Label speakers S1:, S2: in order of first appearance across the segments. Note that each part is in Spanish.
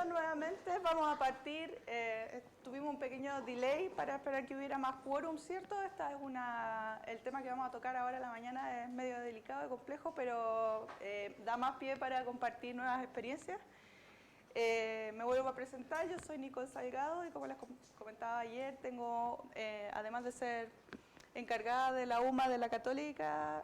S1: nuevamente, vamos a partir. Tuvimos un pequeño delay para esperar que hubiera más quórum, ¿cierto? Esta es el tema que vamos a tocar ahora en la mañana es medio delicado y complejo, pero da más pie para compartir nuevas experiencias. Me vuelvo a presentar, yo soy Nicole Salgado y como les comentaba ayer, tengo, además de ser encargada de la UMA de la Católica,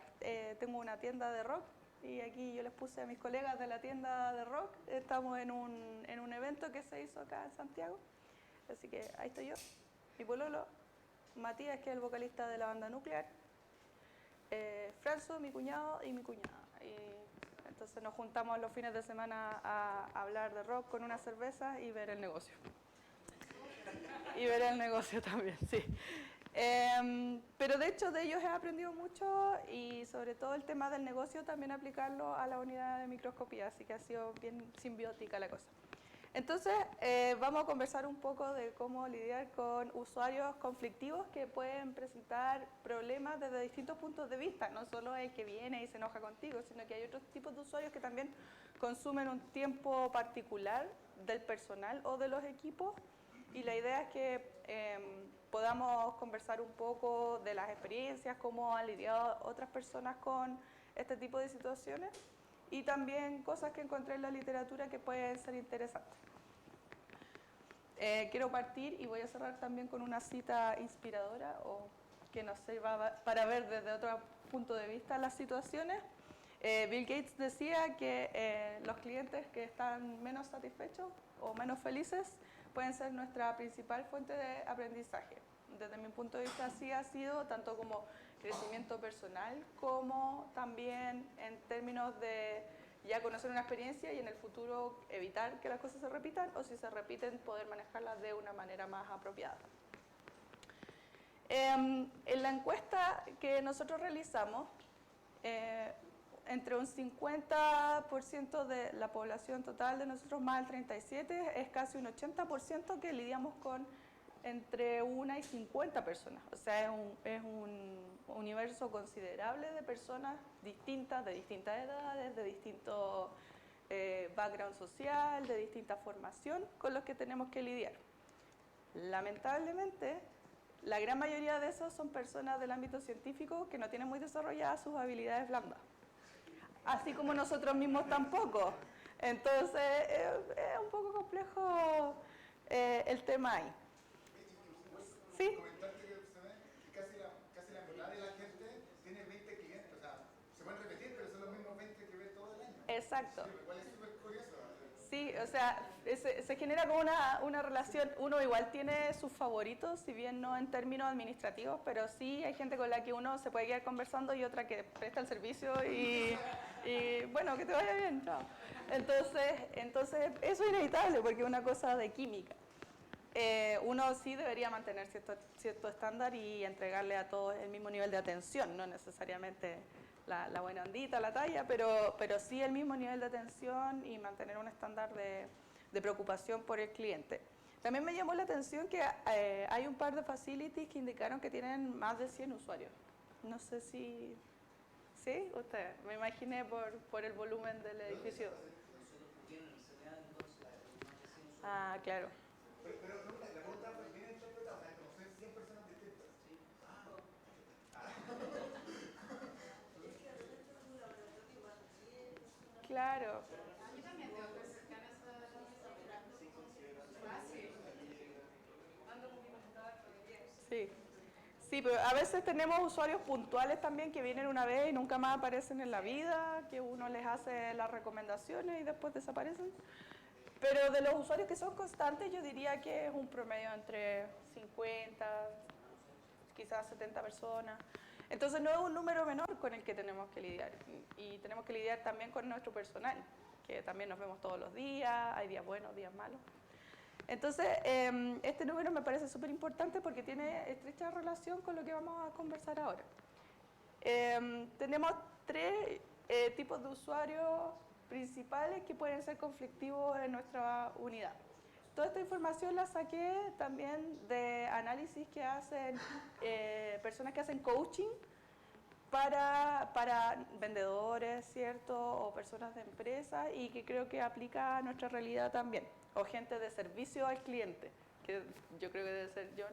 S1: tengo una tienda de rock. Y aquí yo les puse a mis colegas de la tienda de rock. Estamos en un evento que se hizo acá en Santiago. Así que ahí estoy yo, mi pololo, Matías, que es el vocalista de la banda Nuclear, Franzo, mi cuñado, y mi cuñada. Y entonces nos juntamos los fines de semana a hablar de rock con una cerveza y ver el negocio. Y ver el negocio también, sí. Pero de hecho de ellos he aprendido mucho y sobre todo el tema del negocio también aplicarlo a la unidad de microscopía, así que ha sido bien simbiótica la cosa. Entonces vamos a conversar un poco de cómo lidiar con usuarios conflictivos que pueden presentar problemas desde distintos puntos de vista, no solo el que viene y se enoja contigo, sino que hay otros tipos de usuarios que también consumen un tiempo particular del personal o de los equipos. Y la idea es que podamos conversar un poco de las experiencias, cómo han lidiado otras personas con este tipo de situaciones y también cosas que encontré en la literatura que pueden ser interesantes. Quiero partir y voy a cerrar también con una cita inspiradora o que nos sirva para ver desde otro punto de vista las situaciones. Bill Gates decía que los clientes que están menos satisfechos o menos felices pueden ser nuestra principal fuente de aprendizaje. Desde mi punto de vista así ha sido, tanto como crecimiento personal como también en términos de ya conocer una experiencia y en el futuro evitar que las cosas se repitan o si se repiten poder manejarlas de una manera más apropiada. En la encuesta que nosotros realizamos, entre un 50% de la población total de nosotros más el 37%, es casi un 80% que lidiamos con entre 1 y 50 personas. O sea, es un universo considerable de personas distintas, de distintas edades, de distinto background social, de distinta formación, con los que tenemos que lidiar. Lamentablemente, la gran mayoría de esos son personas del ámbito científico que no tienen muy desarrolladas sus habilidades blandas. Así como nosotros mismos tampoco. Entonces, es un poco complejo el tema ahí. ¿Sí?
S2: Comentarte que casi la mitad de la gente tiene 20 clientes, o sea, se pueden repetir, pero son los mismos 20 que ve todo el año.
S1: Exacto.
S2: Sí, lo cual es súper curioso.
S1: Sí, o sea, se genera como una relación, uno igual tiene sus favoritos, si bien no en términos administrativos, pero sí hay gente con la que uno se puede quedar conversando y otra que presta el servicio y bueno, que te vaya bien, chao. Entonces eso es inevitable porque es una cosa de química. Uno sí debería mantener cierto estándar y entregarle a todos el mismo nivel de atención, no necesariamente la buena ondita, la talla, pero sí el mismo nivel de atención y mantener un estándar de preocupación por el cliente. También me llamó la atención que hay un par de facilities que indicaron que tienen más de 100 usuarios. No sé si... ¿Sí? Usted, me imaginé por el volumen del edificio. Ah, claro.
S2: Pero no, la pregunta fue bien interpretada, o sea, conocer 100 personas distintas. Sí.
S1: Claro.
S3: Yo también tengo que cercanas a sí. Ando con mi computador
S1: Sí. Sí, pero a veces tenemos usuarios puntuales también que vienen una vez y nunca más aparecen en la vida, que uno les hace las recomendaciones y después desaparecen. Pero de los usuarios que son constantes, yo diría que es un promedio entre 50, quizás 70 personas. Entonces no es un número menor con el que tenemos que lidiar. Y tenemos que lidiar también con nuestro personal, que también nos vemos todos los días, hay días buenos, días malos. Entonces, este número me parece súper importante porque tiene estrecha relación con lo que vamos a conversar ahora. Tenemos tres tipos de usuarios principales que pueden ser conflictivos en nuestra unidad. Toda esta información la saqué también de análisis que hacen personas que hacen coaching para vendedores, ¿cierto? O personas de empresa y que creo que aplica a nuestra realidad también. O gente de servicio al cliente, que yo creo que debe ser, yo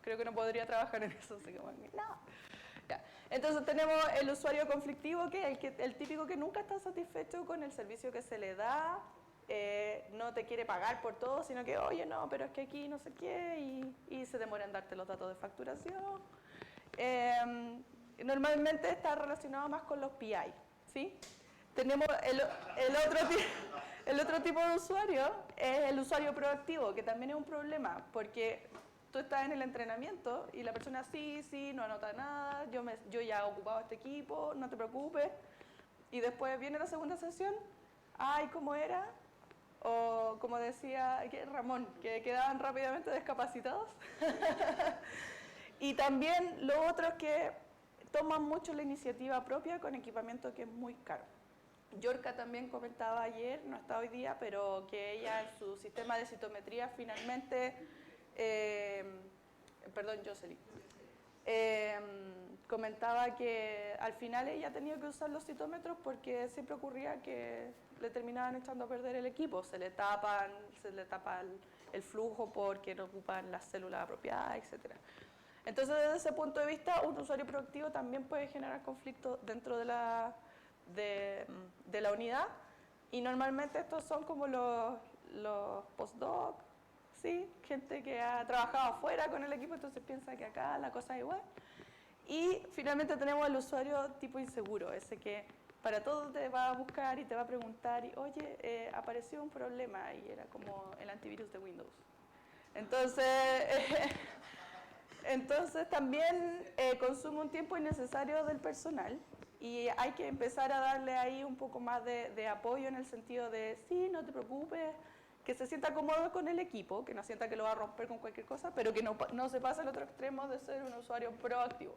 S1: creo que no podría trabajar en eso, así que bueno, no. Ya. Entonces tenemos el usuario conflictivo, que es el típico que nunca está satisfecho con el servicio que se le da, no te quiere pagar por todo, sino que, oye, no, pero es que aquí no sé qué, y se demora en darte los datos de facturación. Normalmente está relacionado más con los PI, ¿sí? Tenemos el otro tipo de usuario, es el usuario proactivo, que también es un problema, porque tú estás en el entrenamiento y la persona sí, no anota nada, yo ya he ocupado este equipo, no te preocupes, y después viene la segunda sesión, ay, ¿cómo era? O como decía Ramón, que quedaban rápidamente discapacitados. Y también lo otro es que toman mucho la iniciativa propia con equipamiento que es muy caro. Yorka también comentaba ayer, no está hoy día, pero que ella en su sistema de citometría finalmente, perdón, Jocelyn, comentaba que al final ella tenía que usar los citómetros porque siempre ocurría que le terminaban echando a perder el equipo, se le tapa el flujo porque no ocupan las células apropiadas, etc. Entonces, desde ese punto de vista, un usuario proactivo también puede generar conflictos dentro de la unidad, y normalmente estos son como los postdoc, ¿sí? Gente que ha trabajado afuera con el equipo, entonces piensa que acá la cosa es igual. Y finalmente tenemos el usuario tipo inseguro, ese que para todo te va a buscar y te va a preguntar, y oye, apareció un problema, y era como el antivirus de Windows. Entonces también consume un tiempo innecesario del personal, y hay que empezar a darle ahí un poco más de apoyo en el sentido de, sí, no te preocupes, que se sienta cómodo con el equipo, que no sienta que lo va a romper con cualquier cosa, pero que no se pase al otro extremo de ser un usuario proactivo.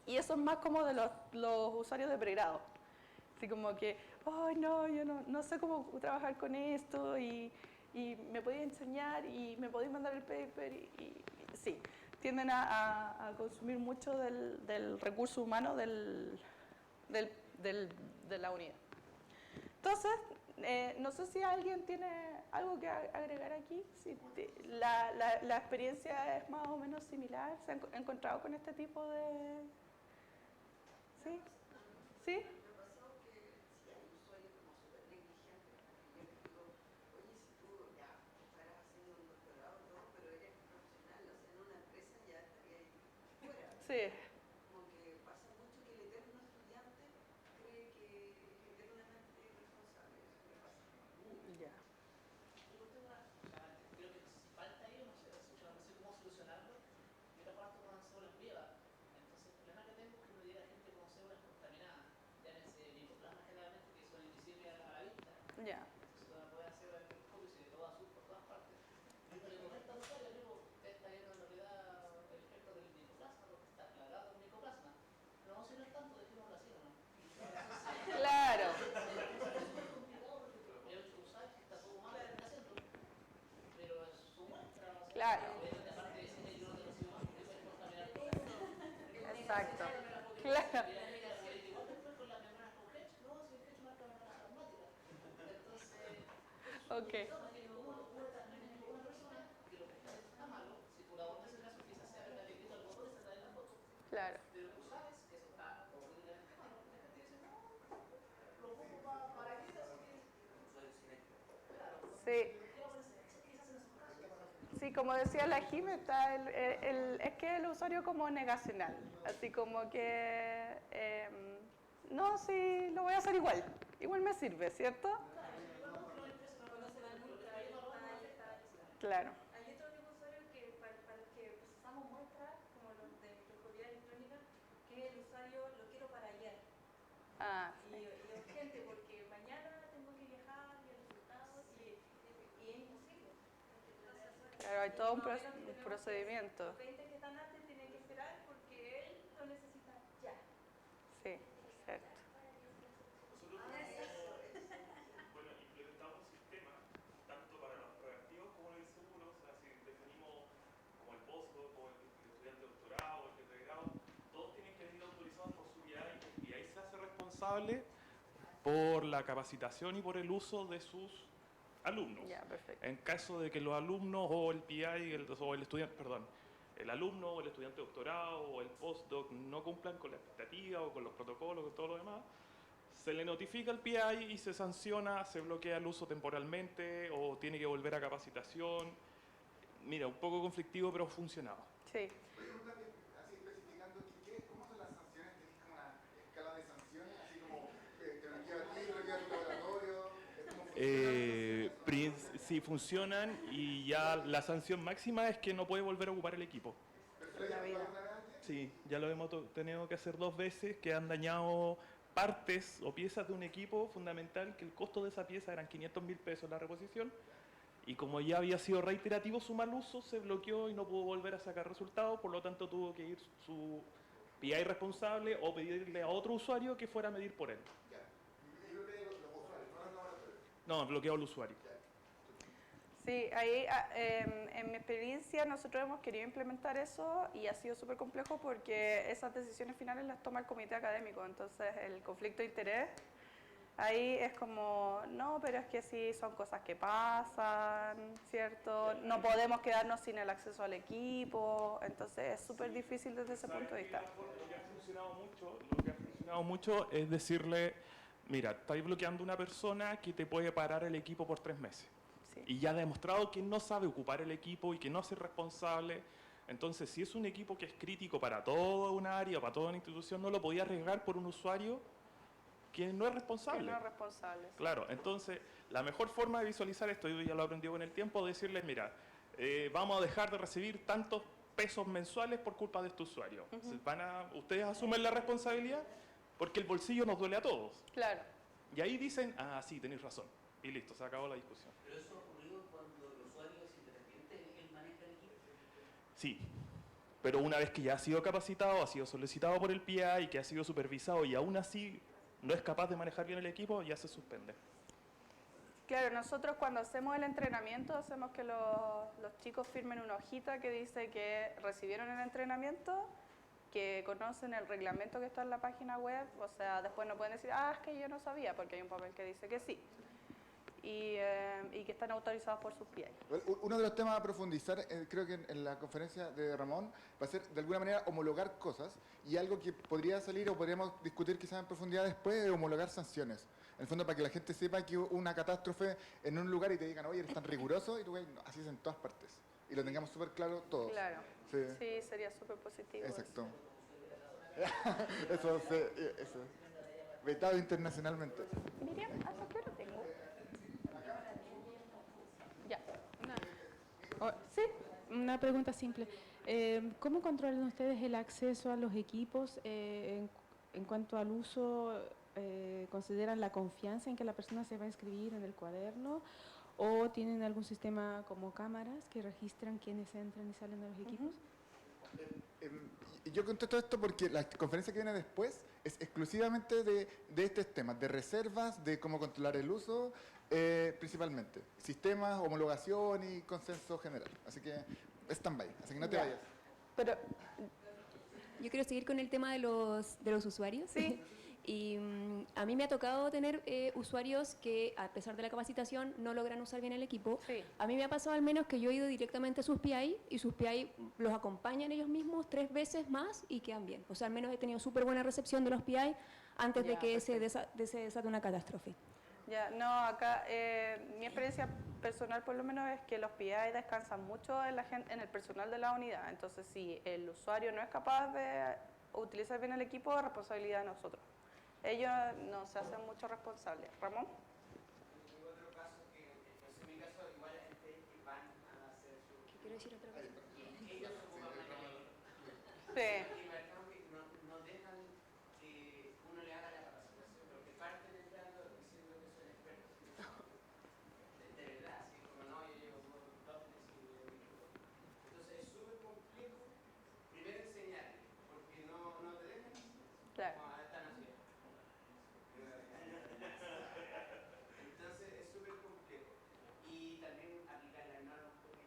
S1: Y eso es más como de los usuarios de pregrado. Así como que, ay, no, yo no sé cómo trabajar con esto, y me podéis enseñar, y me podéis mandar el paper, y sí, tienden a consumir mucho del recurso humano de la unidad. Entonces, no sé si alguien tiene algo que agregar aquí. Si la experiencia es más o menos similar. ¿Se han encontrado con este tipo de...? ¿Sí? ¿Sí?
S4: Me pasó que si hay usuarios como súper negligentes, yo les digo, oye, si tú ya estarás haciendo un doctorado, todo, pero eres profesional, o sea, en una empresa ya estaría ahí fuera.
S1: Sí.
S4: Como que pasa mucho que el eterno estudiante cree que es eternamente responsable. Eso me pasa mucho.
S1: Ya.
S5: Creo que falta ahí, no sé cómo solucionarlo. Yo trabajo con células vivas, entonces el problema que tengo es que me llega gente con células contaminadas, llámese micoplasma generalmente, que son invisibles a la vista.
S1: Ya.
S5: Entonces uno puede hacer el microscopio y se ve todo azul por todas partes. Pero le comenta al usuario, digo, usted está viendo en realidad el efecto del micoplasma, porque está plagado con micoplasma. Pero no, si no es tanto, dejémoslo así, ¿no?
S1: Claro. Claro. Exacto. Claro. Ok. Claro. Sí. Sí, como decía la Jim, está es que el usuario como negacional, así como que, no, sí, lo voy a hacer igual me sirve, ¿cierto? Claro.
S3: Hay otro tipo de usuario que para los que procesamos muestras, como los de microscopía electrónica, que es el usuario lo quiero para ayer.
S1: Ah,
S3: Y urgente, porque mañana tengo que viajar y el resultado, y es imposible.
S1: claro, hay todo un
S3: Más o menos tenemos
S1: procedimiento.
S3: Los 20 que están antes tienen que esperar porque él lo necesita ya.
S1: Sí, cierto.
S6: Bueno, implementamos un sistema tanto para los proactivos como los inseguros, o sea, si definimos como el postdoc, como el estudiante de doctorado, el de pregrado, todos tienen que venir autorizados por su guía responsable por la capacitación y por el uso de sus alumnos.
S1: Ya, perfecto.
S6: En caso de que los alumnos o el PI o el estudiante, perdón, el alumno o el estudiante de doctorado o el postdoc no cumplan con la expectativa o con los protocolos y todo lo demás, se le notifica al PI y se sanciona, se bloquea el uso temporalmente o tiene que volver a capacitación. Mira, un poco conflictivo, pero ha funcionado.
S1: Sí.
S2: Oye, así especificando, ¿cómo son las sanciones? ¿Tenéis como una escala de sanciones? Así como, te bloquea a ti, te bloquea a tu laboratorio. ¿Cómo funciona?
S6: Sí, funcionan y ya la sanción máxima es que no puede volver a ocupar el equipo.
S2: ¿Pero ya lo alguna vez antes?
S6: Sí, ya lo hemos tenido que hacer 2 veces, que han dañado partes o piezas de un equipo fundamental, que el costo de esa pieza eran 500.000 pesos la reposición, y como ya había sido reiterativo su mal uso, se bloqueó y no pudo volver a sacar resultados, por lo tanto tuvo que ir su PI responsable o pedirle a otro usuario que fuera a medir por él.
S2: Ya. Y bloquea los usuarios, no los laboratorios.
S6: No, bloqueó al usuario.
S1: Sí, ahí en mi experiencia nosotros hemos querido implementar eso y ha sido súper complejo porque esas decisiones finales las toma el comité académico, entonces el conflicto de interés ahí es como, no, pero es que sí son cosas que pasan, ¿cierto? No podemos quedarnos sin el acceso al equipo, entonces es súper difícil desde ese punto de vista.
S6: Lo que ha funcionado mucho es decirle, mira, estáis bloqueando a una persona que te puede parar el equipo por 3 meses.
S1: Sí.
S6: Y ya ha demostrado que no sabe ocupar el equipo y que no es responsable. Entonces, si es un equipo que es crítico para toda una área, para toda una institución, no lo podía arriesgar por un usuario que no es responsable.
S1: Que no es responsable. Sí.
S6: Claro, entonces, la mejor forma de visualizar esto, yo ya lo he aprendido con el tiempo, es decirles, mira, vamos a dejar de recibir tantos pesos mensuales por culpa de este usuario. Ustedes asumen la responsabilidad porque el bolsillo nos duele a todos.
S1: Claro.
S6: Y ahí dicen, ah, sí, tenéis razón. Y listo, se acabó la discusión.
S5: Pero eso ha ocurrido cuando el usuario es independiente, él maneja el equipo.
S6: Sí, pero una vez que ya ha sido capacitado, ha sido solicitado por el PI y que ha sido supervisado y aún así no es capaz de manejar bien el equipo, ya se suspende.
S1: Claro, nosotros cuando hacemos el entrenamiento hacemos que los chicos firmen una hojita que dice que recibieron el entrenamiento, que conocen el reglamento que está en la página web, o sea, después no pueden decir, ah, es que yo no sabía, porque hay un papel que dice que sí. Y que están autorizados por sus PI.
S2: Uno de los temas a profundizar, creo que en la conferencia de Ramón, va a ser de alguna manera homologar cosas, y algo que podría salir o podríamos discutir quizás en profundidad después es homologar sanciones. En el fondo, para que la gente sepa que hubo una catástrofe en un lugar y te digan, oye, eres tan riguroso, y tú ves, no, así es en todas partes. Y lo tengamos súper claro todos.
S1: Claro,
S2: Sí,
S1: sí, sería súper positivo.
S2: exacto. Eso. Vetado internacionalmente.
S1: Miriam, ¿hasta qué hora tengo? Ya.
S7: Sí, una pregunta simple. ¿Cómo controlan ustedes el acceso a los equipos en cuanto al uso? ¿Consideran la confianza en que la persona se va a inscribir en el cuaderno? ¿O tienen algún sistema como cámaras que registran quiénes entran y salen de los equipos?
S2: Yo contesto esto porque la conferencia que viene después es exclusivamente de estos temas, de reservas, de cómo controlar el uso, principalmente. Sistemas, homologación y consenso general. Así que stand-by, así que no te
S1: Ya.
S2: vayas.
S1: Pero,
S8: Yo quiero seguir con el tema de los usuarios.
S1: Sí.
S8: Y a mí me ha tocado tener usuarios que, a pesar de la capacitación, no logran usar bien el equipo.
S1: sí,
S8: A mí me ha pasado al menos que yo he ido directamente a sus PI y sus PI los acompañan ellos mismos 3 veces más y quedan bien. O sea, al menos he tenido súper buena recepción de los PI antes de
S1: Ya,
S8: que se desate una catástrofe.
S1: ya, no, acá mi experiencia personal por lo menos es que los PI descansan mucho en el personal de la unidad, entonces si el usuario no es capaz de utilizar bien el equipo, es responsabilidad de nosotros. Ellos no se hacen mucho responsables. ¿Ramón?
S5: Y otro caso que, no sé, en mi caso, igual hay gente que van a hacer su...
S8: ¿Qué quiero decir otra cosa?
S5: Y ellos ocupan el
S1: Sí.
S5: y marcamos que no dejan que uno le haga la capacitación, porque parten entrando diciendo que son expertos. De verdad, así como no, yo llevo 2 meses y entonces es súper complejo primero enseñar, porque no te dejan.
S1: Claro.
S5: Como están así. Entonces es súper complejo. Y también aplicar las normas porque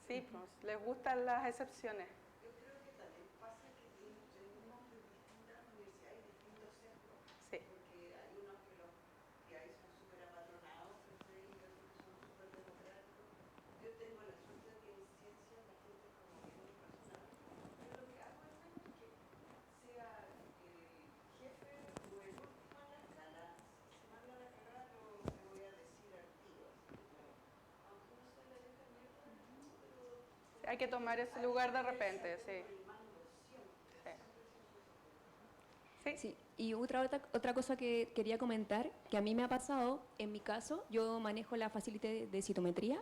S1: Sí, pues les gustan las excepciones.
S4: Yo creo que también pasa que tenemos de distintas universidades y distintos centros.
S1: hay que tomar ese lugar de repente, sí. Sí.
S8: Sí, y otra cosa que quería comentar, que a mí me ha pasado, en mi caso, yo manejo la facility de citometría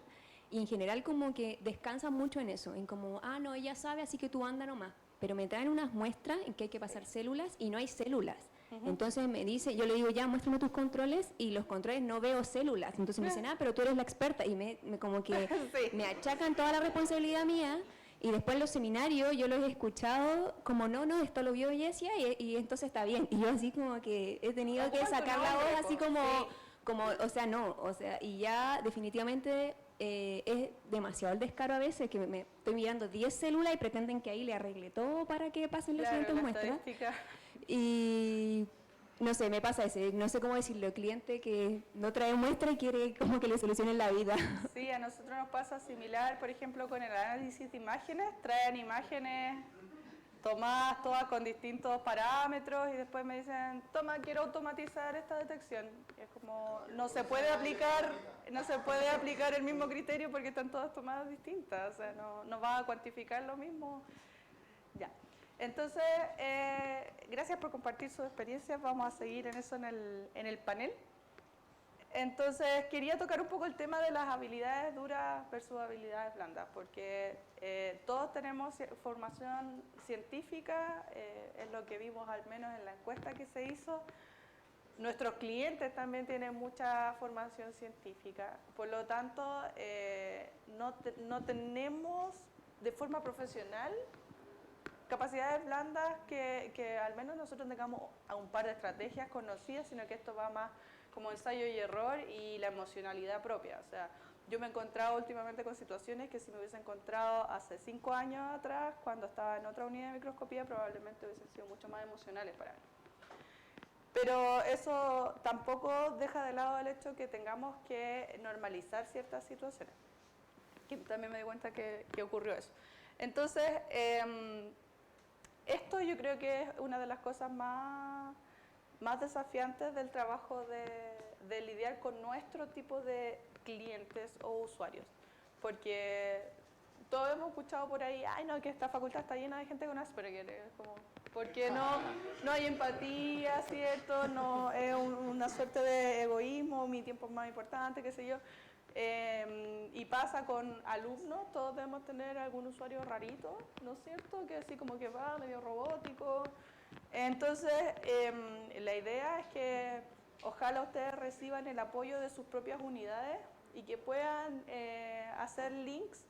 S8: y en general como que descansan mucho en eso, en como, ah, no, ella sabe, así que tú anda nomás. Pero me traen unas muestras en que hay que pasar células y no hay células. Entonces me dice, yo le digo, ya, muéstrame tus controles y los controles no veo células. Entonces me dicen, ah, pero tú eres la experta y me como que
S1: Sí.
S8: me achacan toda la responsabilidad mía. Y después en los seminarios yo los he escuchado como, no, no, esto lo vio Yesia y entonces está bien. Y yo así como que he tenido que
S1: Ocupan tu
S8: sacar la
S1: nombre,
S8: voz así
S1: po,
S8: como,
S1: sí.
S8: como, o sea, no, o sea, y ya definitivamente es demasiado el descaro a veces que me estoy mirando 10 células y pretenden que ahí le arregle todo para que pasen las
S1: Claro,
S8: siguientes
S1: la
S8: muestras.
S1: estadística.
S8: Y no sé, me pasa ese, no sé cómo decirlo, el cliente que no trae muestra y quiere como que le solucionen la vida.
S1: Sí, a nosotros nos pasa similar, por ejemplo, con el análisis de imágenes. Traen imágenes tomadas todas con distintos parámetros y después me dicen, toma, quiero automatizar esta detección. Y es como, no se puede aplicar el mismo criterio porque están todas tomadas distintas, o sea, no va a cuantificar lo mismo. Ya. Entonces, gracias por compartir sus experiencias. Vamos a seguir en eso en el panel. Entonces, quería tocar un poco el tema de las habilidades duras versus habilidades blandas, porque todos tenemos formación científica, es lo que vimos al menos en la encuesta que se hizo. Nuestros clientes también tienen mucha formación científica, por lo tanto, no tenemos de forma profesional capacidades blandas que al menos nosotros tengamos a un par de estrategias conocidas, sino que esto va más como ensayo y error y la emocionalidad propia. O sea, yo me he encontrado últimamente con situaciones que si me hubiese encontrado hace 5 años atrás, cuando estaba en otra unidad de microscopía, probablemente hubiesen sido mucho más emocionales para mí. Pero eso tampoco deja de lado el hecho que tengamos que normalizar ciertas situaciones. Que también me di cuenta que ocurrió eso. Entonces, esto yo creo que es una de las cosas más desafiantes del trabajo de lidiar con nuestro tipo de clientes o usuarios. Porque todos hemos escuchado por ahí, ay no, que esta facultad está llena de gente con Asperger. Es como, porque no hay empatía, ¿cierto? No, es una suerte de egoísmo, mi tiempo es más importante, qué sé yo. Y pasa con alumnos, todos debemos tener algún usuario rarito, ¿no es cierto? Que así como que va medio robótico. Entonces, la idea es que ojalá ustedes reciban el apoyo de sus propias unidades y que puedan hacer links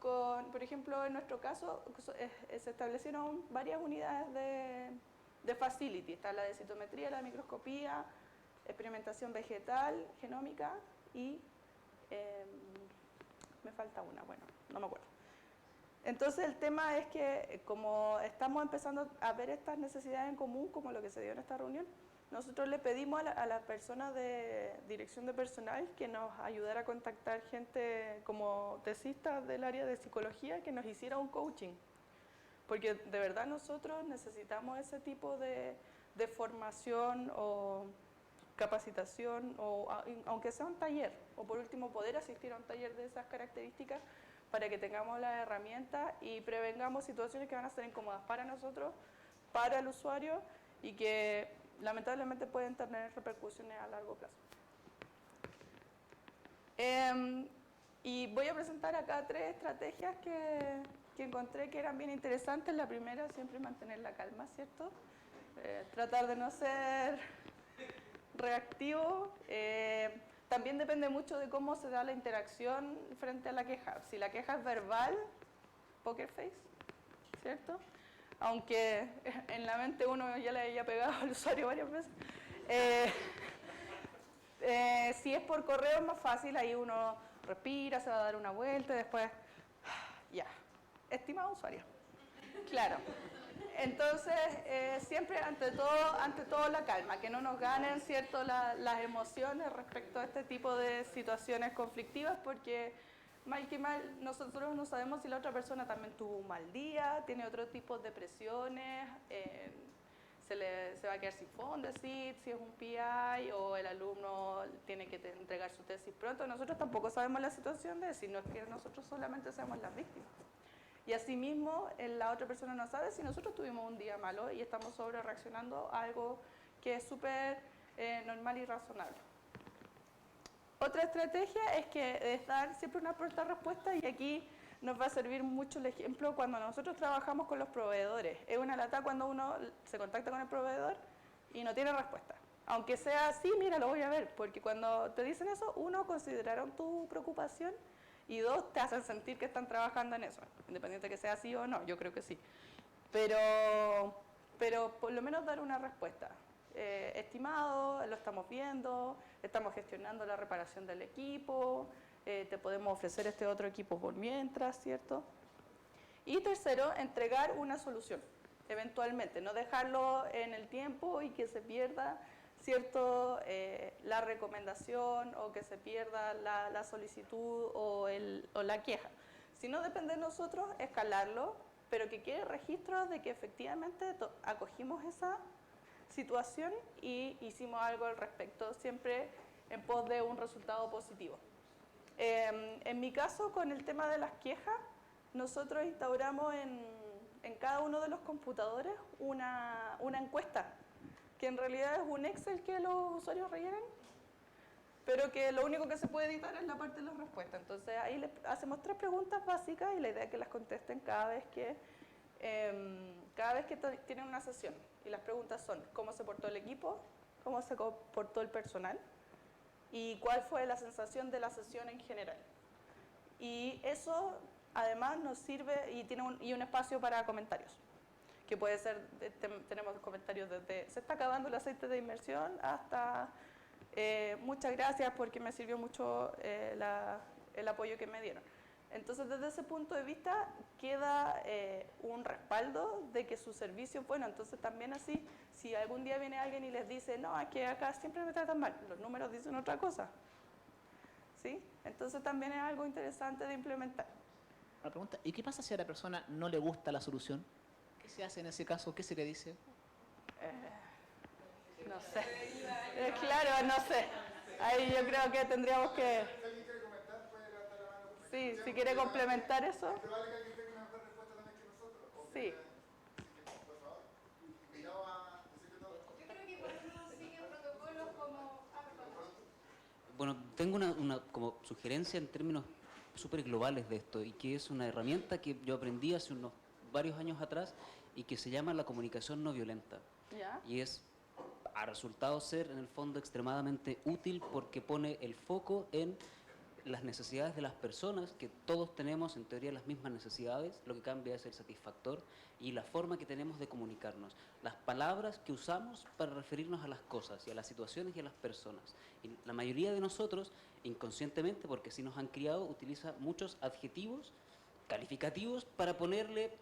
S1: con, por ejemplo, en nuestro caso, se establecieron varias unidades de facility. Está la de citometría, la de microscopía, experimentación vegetal, genómica y me falta una, bueno, no me acuerdo. Entonces el tema es que como estamos empezando a ver estas necesidades en común, como lo que se dio en esta reunión, nosotros le pedimos a la persona de dirección de personal que nos ayudara a contactar gente como tesistas del área de psicología que nos hiciera un coaching. Porque de verdad nosotros necesitamos ese tipo de formación o capacitación, o aunque sea un taller, o por último poder asistir a un taller de esas características para que tengamos las herramientas y prevengamos situaciones que van a ser incómodas para nosotros, para el usuario y que lamentablemente pueden tener repercusiones a largo plazo. Y voy a presentar acá 3 estrategias que encontré que eran bien interesantes. La primera, siempre mantener la calma, ¿cierto? Tratar de no ser reactivo. También depende mucho de cómo se da la interacción frente a la queja. Si la queja es verbal, poker face, ¿cierto? Aunque en la mente uno ya le haya pegado al usuario varias veces. Si es por correo es más fácil, ahí uno respira, se va a dar una vuelta y después, ya, estimado usuario. Claro. Entonces, siempre ante todo la calma, que no nos ganen, ¿cierto?, las emociones respecto a este tipo de situaciones conflictivas, porque mal que mal, nosotros no sabemos si la otra persona también tuvo un mal día, tiene otro tipo de presiones, se va a quedar sin Fondesit, si es un PI o el alumno tiene que entregar su tesis pronto. Nosotros tampoco sabemos la situación de él, sino que nosotros solamente somos las víctimas. Y asimismo, la otra persona no sabe si nosotros tuvimos un día malo y estamos sobre reaccionando a algo que es súper normal y razonable. Otra estrategia es dar siempre una pronta respuesta, y aquí nos va a servir mucho el ejemplo cuando nosotros trabajamos con los proveedores. Es una lata cuando uno se contacta con el proveedor y no tiene respuesta. Aunque sea así, mira, lo voy a ver, porque cuando te dicen eso, uno, consideraron tu preocupación, y dos, te hacen sentir que están trabajando en eso, independiente que sea así o no, yo creo que sí. Pero por lo menos dar una respuesta. Estimado, lo estamos viendo, estamos gestionando la reparación del equipo, te podemos ofrecer este otro equipo por mientras, ¿cierto? Y tercero, entregar una solución, eventualmente, no dejarlo en el tiempo y que se pierda, ¿cierto?, la recomendación, o que se pierda la solicitud o la queja. Si no depende de nosotros, escalarlo, pero que quede registro de que efectivamente acogimos esa situación y hicimos algo al respecto, siempre en pos de un resultado positivo. En mi caso, con el tema de las quejas, nosotros instauramos en cada uno de los computadores una encuesta, que en realidad es un Excel que los usuarios rellenan, pero que lo único que se puede editar es la parte de las respuestas. Entonces ahí les hacemos 3 preguntas básicas y la idea es que las contesten cada vez que tienen una sesión. Y las preguntas son: ¿cómo se portó el equipo? ¿Cómo se comportó el personal? ¿Y cuál fue la sensación de la sesión en general? Y eso además nos sirve, y tiene un espacio para comentarios, que puede ser, tenemos comentarios desde se está acabando el aceite de inmersión hasta muchas gracias porque me sirvió mucho el apoyo que me dieron. Entonces, desde ese punto de vista queda un respaldo de que su servicio es bueno. Entonces también así, si algún día viene alguien y les dice, no, es que acá siempre me tratan mal, los números dicen otra cosa, ¿sí? Entonces también es algo interesante de implementar.
S5: Una pregunta: ¿y qué pasa si a la persona no le gusta la solución? ¿Qué se hace en ese caso? ¿Qué se le dice?
S1: No sé. Claro, no sé. Ahí yo creo que tendríamos que...
S2: Si alguien quiere comentar, puede levantar la mano.
S1: Sí, si quiere complementar eso.
S2: Es probable que alguien tenga una mejor respuesta también que nosotros.
S1: Sí.
S2: Así que, por favor, cuidado a decirle todo.
S3: Yo creo que cuando uno sigue protocolos como...
S9: Bueno, tengo una como sugerencia en términos súper globales de esto, y que es una herramienta que yo aprendí hace unos varios años atrás y que se llama la comunicación no violenta.
S1: ¿Ya?
S9: Y ha resultado ser en el fondo extremadamente útil porque pone el foco en las necesidades de las personas, que todos tenemos en teoría las mismas necesidades, lo que cambia es el satisfactor y la forma que tenemos de comunicarnos, las palabras que usamos para referirnos a las cosas y a las situaciones y a las personas. Y la mayoría de nosotros, inconscientemente, porque así nos han criado, utiliza muchos adjetivos calificativos para ponerle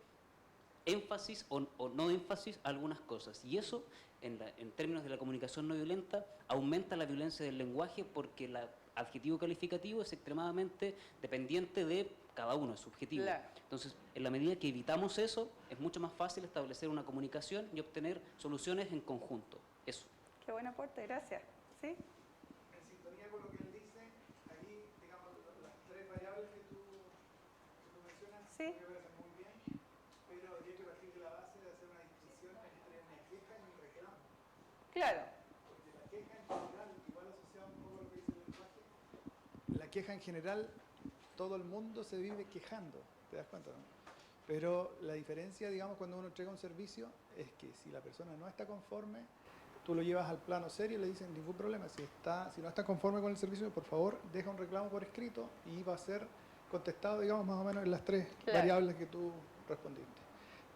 S9: énfasis o no énfasis a algunas cosas. Y eso, en términos de la comunicación no violenta, aumenta la violencia del lenguaje, porque el adjetivo calificativo es extremadamente dependiente de cada uno, es subjetivo.
S1: Claro.
S9: Entonces, en la medida que evitamos eso, es mucho más fácil establecer una comunicación y obtener soluciones en conjunto. Eso.
S1: Qué buen aporte, gracias. ¿Sí?
S10: En sintonía con lo que él dice, ahí, digamos, las 3 variables que tú mencionas,
S1: Sí.
S10: me parecen muy bien, pero habría que partir de la base de hacer una distinción entre una queja y un reclamo.
S1: Claro.
S10: Porque la queja en general, igual asociado un poco a lo que dice el lenguaje, la queja en general, todo el mundo se vive quejando, ¿te das cuenta, no? Pero la diferencia, digamos, cuando uno entrega un servicio, es que si la persona no está conforme, tú lo llevas al plano serio y le dicen ningún problema. Si no está conforme con el servicio, por favor, deja un reclamo por escrito y va a ser contestado, digamos, más o menos en las 3
S1: Claro.
S10: variables que tú respondiste.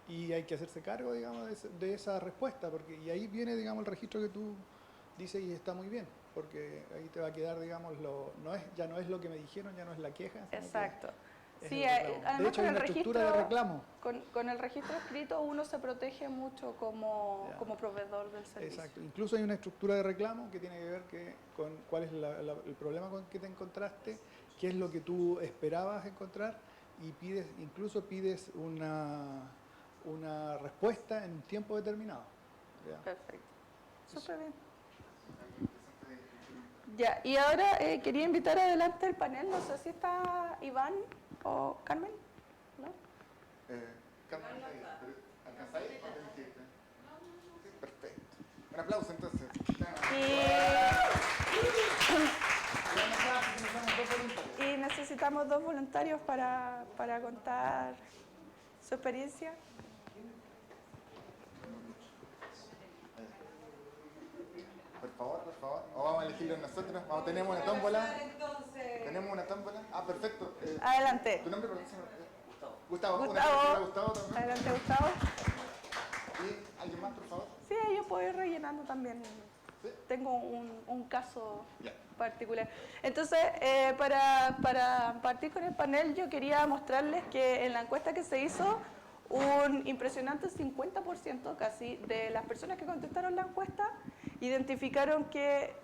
S10: Y hay que hacerse cargo, digamos, de esa respuesta, porque y ahí viene, digamos, el registro que tú dices, y está muy bien, porque ahí te va a quedar, digamos, ya no es lo que me dijeron, ya no es la queja. sino que
S1: Exacto.
S10: es
S1: Sí,
S10: el reclamo.
S1: además
S10: De hecho, hay una estructura de reclamo.
S1: Con el registro escrito uno se protege mucho como proveedor del servicio.
S10: Exacto. Incluso hay una estructura de reclamo que tiene que ver con cuál es el problema con que te encontraste, qué es lo que tú esperabas encontrar, y incluso pides una respuesta en un tiempo determinado. ¿ya?
S1: Perfecto. Súper bien. Ya, y ahora quería invitar adelante el panel. No sé si está Iván o Carmen. ¿No?
S2: Carmen, ¿alcanzáis? Sí, perfecto. Un aplauso entonces.
S1: Y necesitamos 2 voluntarios para contar su experiencia.
S2: Por favor. O vamos a elegirlo nosotros. Tenemos una tómbola. Tenemos una tómbola. Ah, perfecto.
S1: Adelante.
S2: ¿Tu nombre, perdón? Gustavo.
S1: Gustavo.
S2: Gustavo también.
S1: Adelante, Gustavo.
S2: ¿Y alguien más, por favor?
S1: Sí, yo puedo ir rellenando también.
S2: ¿Sí?
S1: Tengo un caso
S2: Ya.
S1: particular. Entonces, para partir con el panel, yo quería mostrarles que en la encuesta que se hizo, un impresionante 50% casi de las personas que contestaron la encuesta identificaron que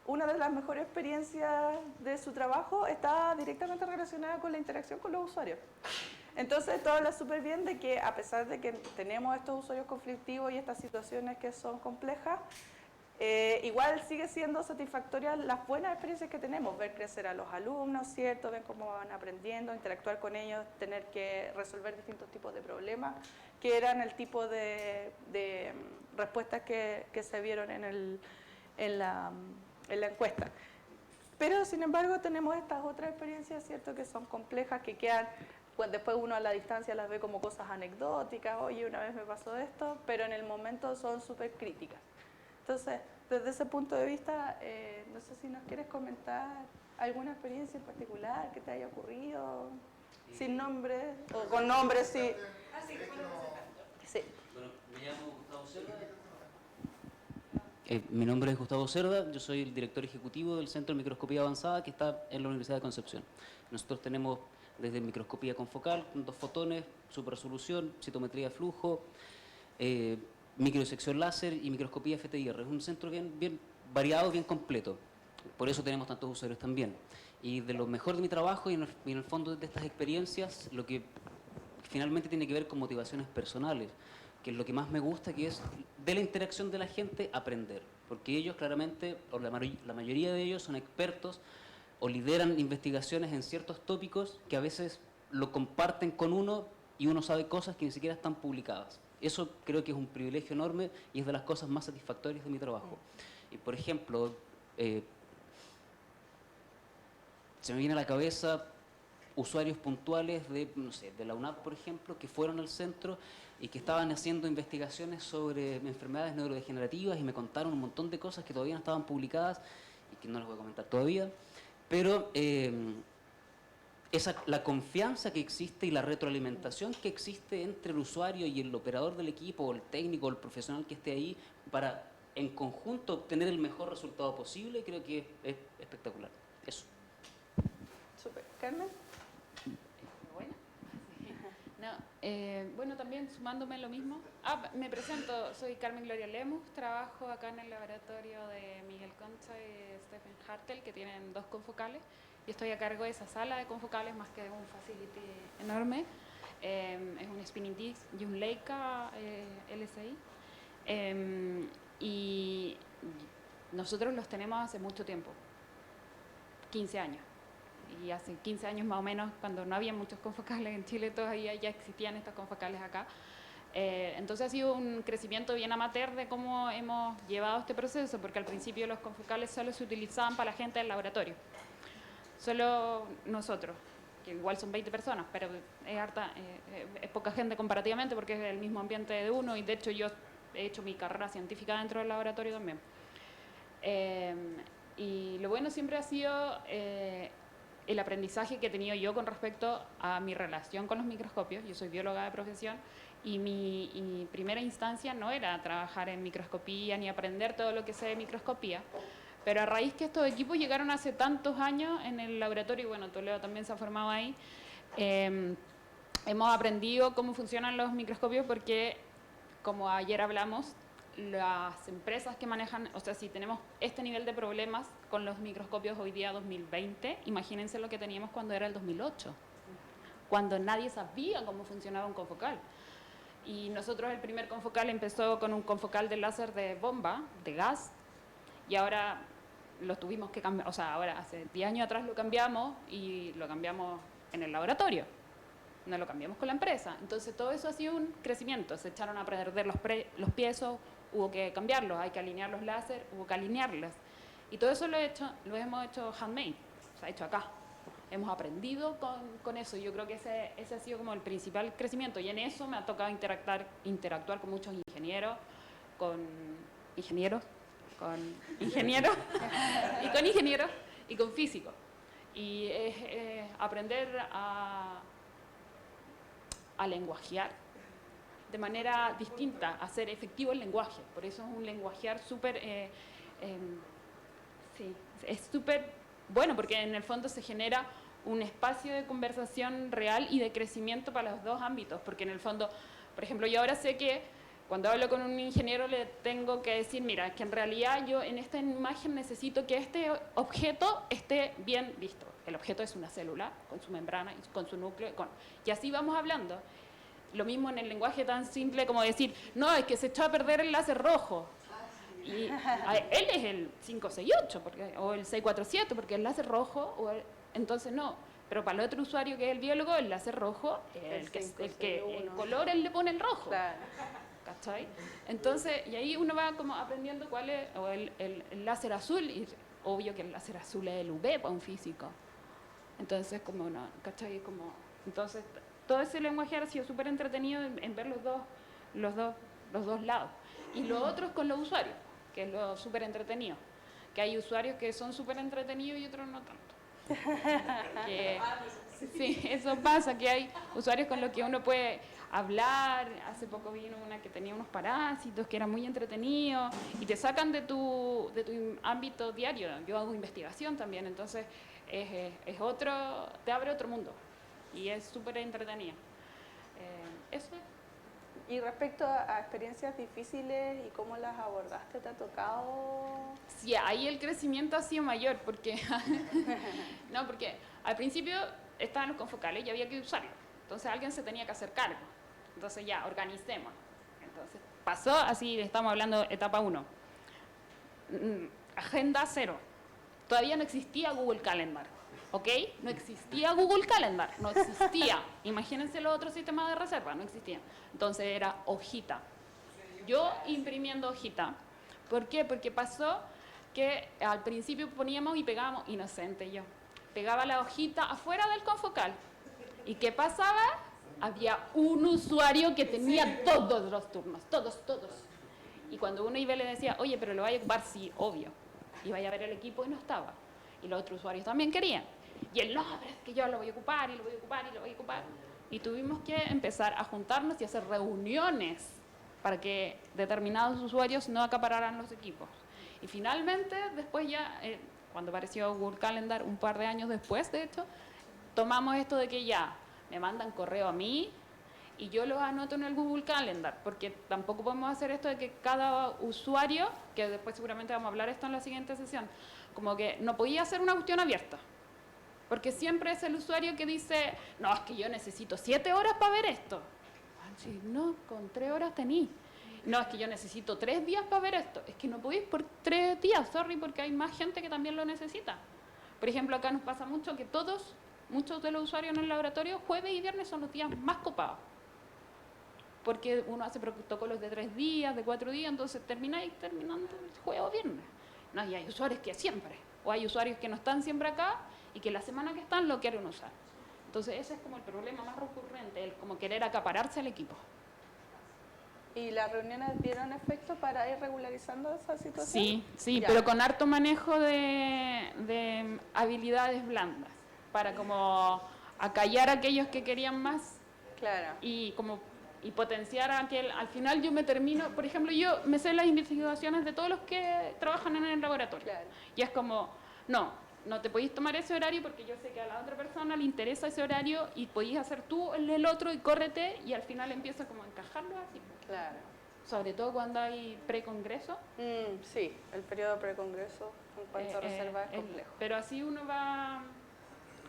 S1: una de las mejores experiencias de su trabajo está directamente relacionada con la interacción con los usuarios. Entonces, esto habla súper bien de que a pesar de que tenemos estos usuarios conflictivos y estas situaciones que son complejas, igual sigue siendo satisfactoria las buenas experiencias que tenemos, ver crecer a los alumnos, ¿cierto? Ver cómo van aprendiendo, interactuar con ellos, tener que resolver distintos tipos de problemas, que eran el tipo de respuestas que se vieron en la encuesta. Pero, sin embargo, tenemos estas otras experiencias, ¿cierto?, que son complejas, que quedan, pues después uno a la distancia las ve como cosas anecdóticas, oye, una vez me pasó esto, pero en el momento son súper críticas. Entonces, desde ese punto de vista, no sé si nos quieres comentar alguna experiencia en particular que te haya ocurrido, sin nombre, o con nombre, sí. Sí.
S9: Bueno, me llamo Gustavo Cerda. Mi nombre es Gustavo Cerda, yo soy el director ejecutivo del Centro de Microscopía Avanzada que está en la Universidad de Concepción. Nosotros tenemos desde microscopía confocal, con 2 fotones, superresolución, citometría de flujo, microdisección láser y microscopía FTIR. Es un centro bien variado, bien completo. Por eso tenemos tantos usuarios también. Y de lo mejor de mi trabajo y en el fondo de estas experiencias, lo que finalmente tiene que ver con motivaciones personales, que es lo que más me gusta, que es de la interacción de la gente aprender. Porque ellos claramente, o la mayoría de ellos son expertos o lideran investigaciones en ciertos tópicos que a veces lo comparten con uno y uno sabe cosas que ni siquiera están publicadas. Eso creo que es un privilegio enorme y es de las cosas más satisfactorias de mi trabajo. Y por ejemplo, se me viene a la cabeza usuarios puntuales de, no sé, de la UNAP, por ejemplo, que fueron al centro y que estaban haciendo investigaciones sobre enfermedades neurodegenerativas y me contaron un montón de cosas que todavía no estaban publicadas y que no les voy a comentar todavía. Pero la confianza que existe y la retroalimentación que existe entre el usuario y el operador del equipo, o el técnico, o el profesional que esté ahí, para en conjunto obtener el mejor resultado posible, creo que es espectacular. Eso.
S1: Súper. ¿Carmen?
S7: Buena. No, bueno, también sumándome lo mismo. Me presento, soy Carmen Gloria Lemus, trabajo acá en el laboratorio de Miguel Concha y Stephen Hartel, que tienen 2 confocales. Yo estoy a cargo de esa sala de confocales más que de un facility enorme. Es un spinning disc y un Leica LSI. Y nosotros los tenemos hace mucho tiempo, 15 años. Y hace 15 años más o menos, cuando no había muchos confocales en Chile, todavía ya existían estos confocales acá. Entonces ha sido un crecimiento bien amateur de cómo hemos llevado este proceso, porque al principio los confocales solo se utilizaban para la gente del laboratorio. Solo nosotros, que igual son 20 personas, pero es poca gente comparativamente porque es el mismo ambiente de uno, y de hecho yo he hecho mi carrera científica dentro del laboratorio también. Y lo bueno siempre ha sido el aprendizaje que he tenido yo con respecto a mi relación con los microscopios. Yo soy bióloga de profesión y mi primera instancia no era trabajar en microscopía ni aprender todo lo que sé de microscopía, pero a raíz que estos equipos llegaron hace tantos años en el laboratorio, y bueno, Toledo también se ha formado ahí, hemos aprendido cómo funcionan los microscopios porque, como ayer hablamos, las empresas que manejan, o sea, si tenemos este nivel de problemas con los microscopios hoy día 2020, imagínense lo que teníamos cuando era el 2008, cuando nadie sabía cómo funcionaba un confocal.
S11: Y nosotros el primer confocal empezó con un confocal de láser de bomba, de gas, y ahora lo tuvimos que cambiar, o sea, ahora hace 10 años atrás lo cambiamos y lo cambiamos en el laboratorio, no lo cambiamos con la empresa. Entonces todo eso ha sido un crecimiento, se echaron a perder los piesos, hubo que cambiarlos, hay que alinear los láser, hubo que alinearlos. Y todo eso lo hemos hecho handmade, se ha hecho acá. Hemos aprendido con eso. Yo creo que ese ha sido como el principal crecimiento. Y en eso me ha tocado interactuar con muchos ingenieros, con ingenieros y con físicos. Y es aprender a lenguajear de manera distinta, a hacer efectivo el lenguaje. Por eso es un lenguajear súper... sí, es súper bueno, porque en el fondo se genera un espacio de conversación real y de crecimiento para los dos ámbitos, porque en el fondo, por ejemplo, yo ahora sé que cuando hablo con un ingeniero le tengo que decir, mira, que en realidad yo en esta imagen necesito que este objeto esté bien visto. El objeto es una célula, con su membrana, con su núcleo, y así vamos hablando. Lo mismo en el lenguaje tan simple como decir, no, es que se echó a perder el láser rojo. Y él es el 568 o el 647 porque el láser rojo, entonces no. Pero para el otro usuario que es el biólogo, el láser rojo, el color él le pone el rojo.
S1: Claro.
S11: ¿Cachai? Entonces, y ahí uno va como aprendiendo cuál es, o el láser azul, y obvio que el láser azul es el UV para un físico. Entonces, como no, ¿cachai? Entonces, todo ese lenguaje ha sido súper entretenido en ver los dos lados. Y lo otro es con los usuarios, que es lo súper entretenido. Que hay usuarios que son súper entretenidos y otros no tanto. Sí, eso pasa, que hay usuarios con los que uno puede hablar. Hace poco vino una que tenía unos parásitos, que era muy entretenido, y te sacan de tu ámbito diario. Yo hago investigación también, entonces es otro, te abre otro mundo, y es súper entretenido. Eso es.
S1: Y respecto a experiencias difíciles y cómo las abordaste, ¿te ha tocado?
S11: Sí, ahí el crecimiento ha sido mayor, porque no, porque al principio estaban los confocales y había que usarlos. Entonces alguien se tenía que hacer cargo. Entonces ya, organicemos. Entonces pasó así, estamos hablando etapa 1. Agenda 0. Todavía no existía Google Calendar. ¿Ok? No existía Google Calendar, no existía. Imagínense los otros sistemas de reserva, no existían. Entonces era hojita. Yo imprimiendo hojita. ¿Por qué? Porque pasó que al principio poníamos y pegábamos, inocente yo, pegaba la hojita afuera del confocal. ¿Y qué pasaba? Había un usuario que tenía todos los turnos, todos. Y cuando uno iba le decía, oye, pero lo vaya a ocupar, sí, obvio. Iba a ver el equipo y no estaba. Y los otros usuarios también querían. Y él, no, pero es que yo lo voy a ocupar, y lo voy a ocupar, y lo voy a ocupar. Y tuvimos que empezar a juntarnos y hacer reuniones para que determinados usuarios no acapararan los equipos. Y finalmente, después ya, cuando apareció Google Calendar, un par de años después, de hecho, tomamos esto de que ya me mandan correo a mí y yo los anoto en el Google Calendar, porque tampoco podemos hacer esto de que cada usuario, que después seguramente vamos a hablar esto en la siguiente sesión, como que no podía hacer una cuestión abierta. Porque siempre es el usuario que dice, no, es que yo necesito 7 horas para ver esto. Sí, no, con 3 horas tení. No, es que yo necesito 3 días para ver esto. Es que no podéis por 3 días, sorry, porque hay más gente que también lo necesita. Por ejemplo, acá nos pasa mucho que muchos de los usuarios en el laboratorio, jueves y viernes son los días más copados. Porque uno hace protocolos de 3 días, de 4 días, entonces terminando el jueves o viernes. No, y hay usuarios que siempre, o hay usuarios que no están siempre acá y que la semana que están lo quieren usar. Entonces ese es como el problema más recurrente, el como querer acapararse al equipo.
S1: ¿Y las reuniones dieron efecto para ir regularizando esa situación?
S11: Sí, pero con harto manejo de habilidades blandas, para como acallar a aquellos que querían más.
S1: Claro.
S11: Y potenciar a que al final yo me termino, por ejemplo, yo me sé las investigaciones de todos los que trabajan en el laboratorio.
S1: Claro.
S11: Y es como, no te podéis tomar ese horario porque yo sé que a la otra persona le interesa ese horario y podéis hacer tú el otro y córrete, y al final empieza como a encajarlo así.
S1: Claro.
S11: Sobre todo cuando hay precongreso.
S1: Sí, el periodo precongreso en cuanto a reserva es complejo.
S11: Pero así uno va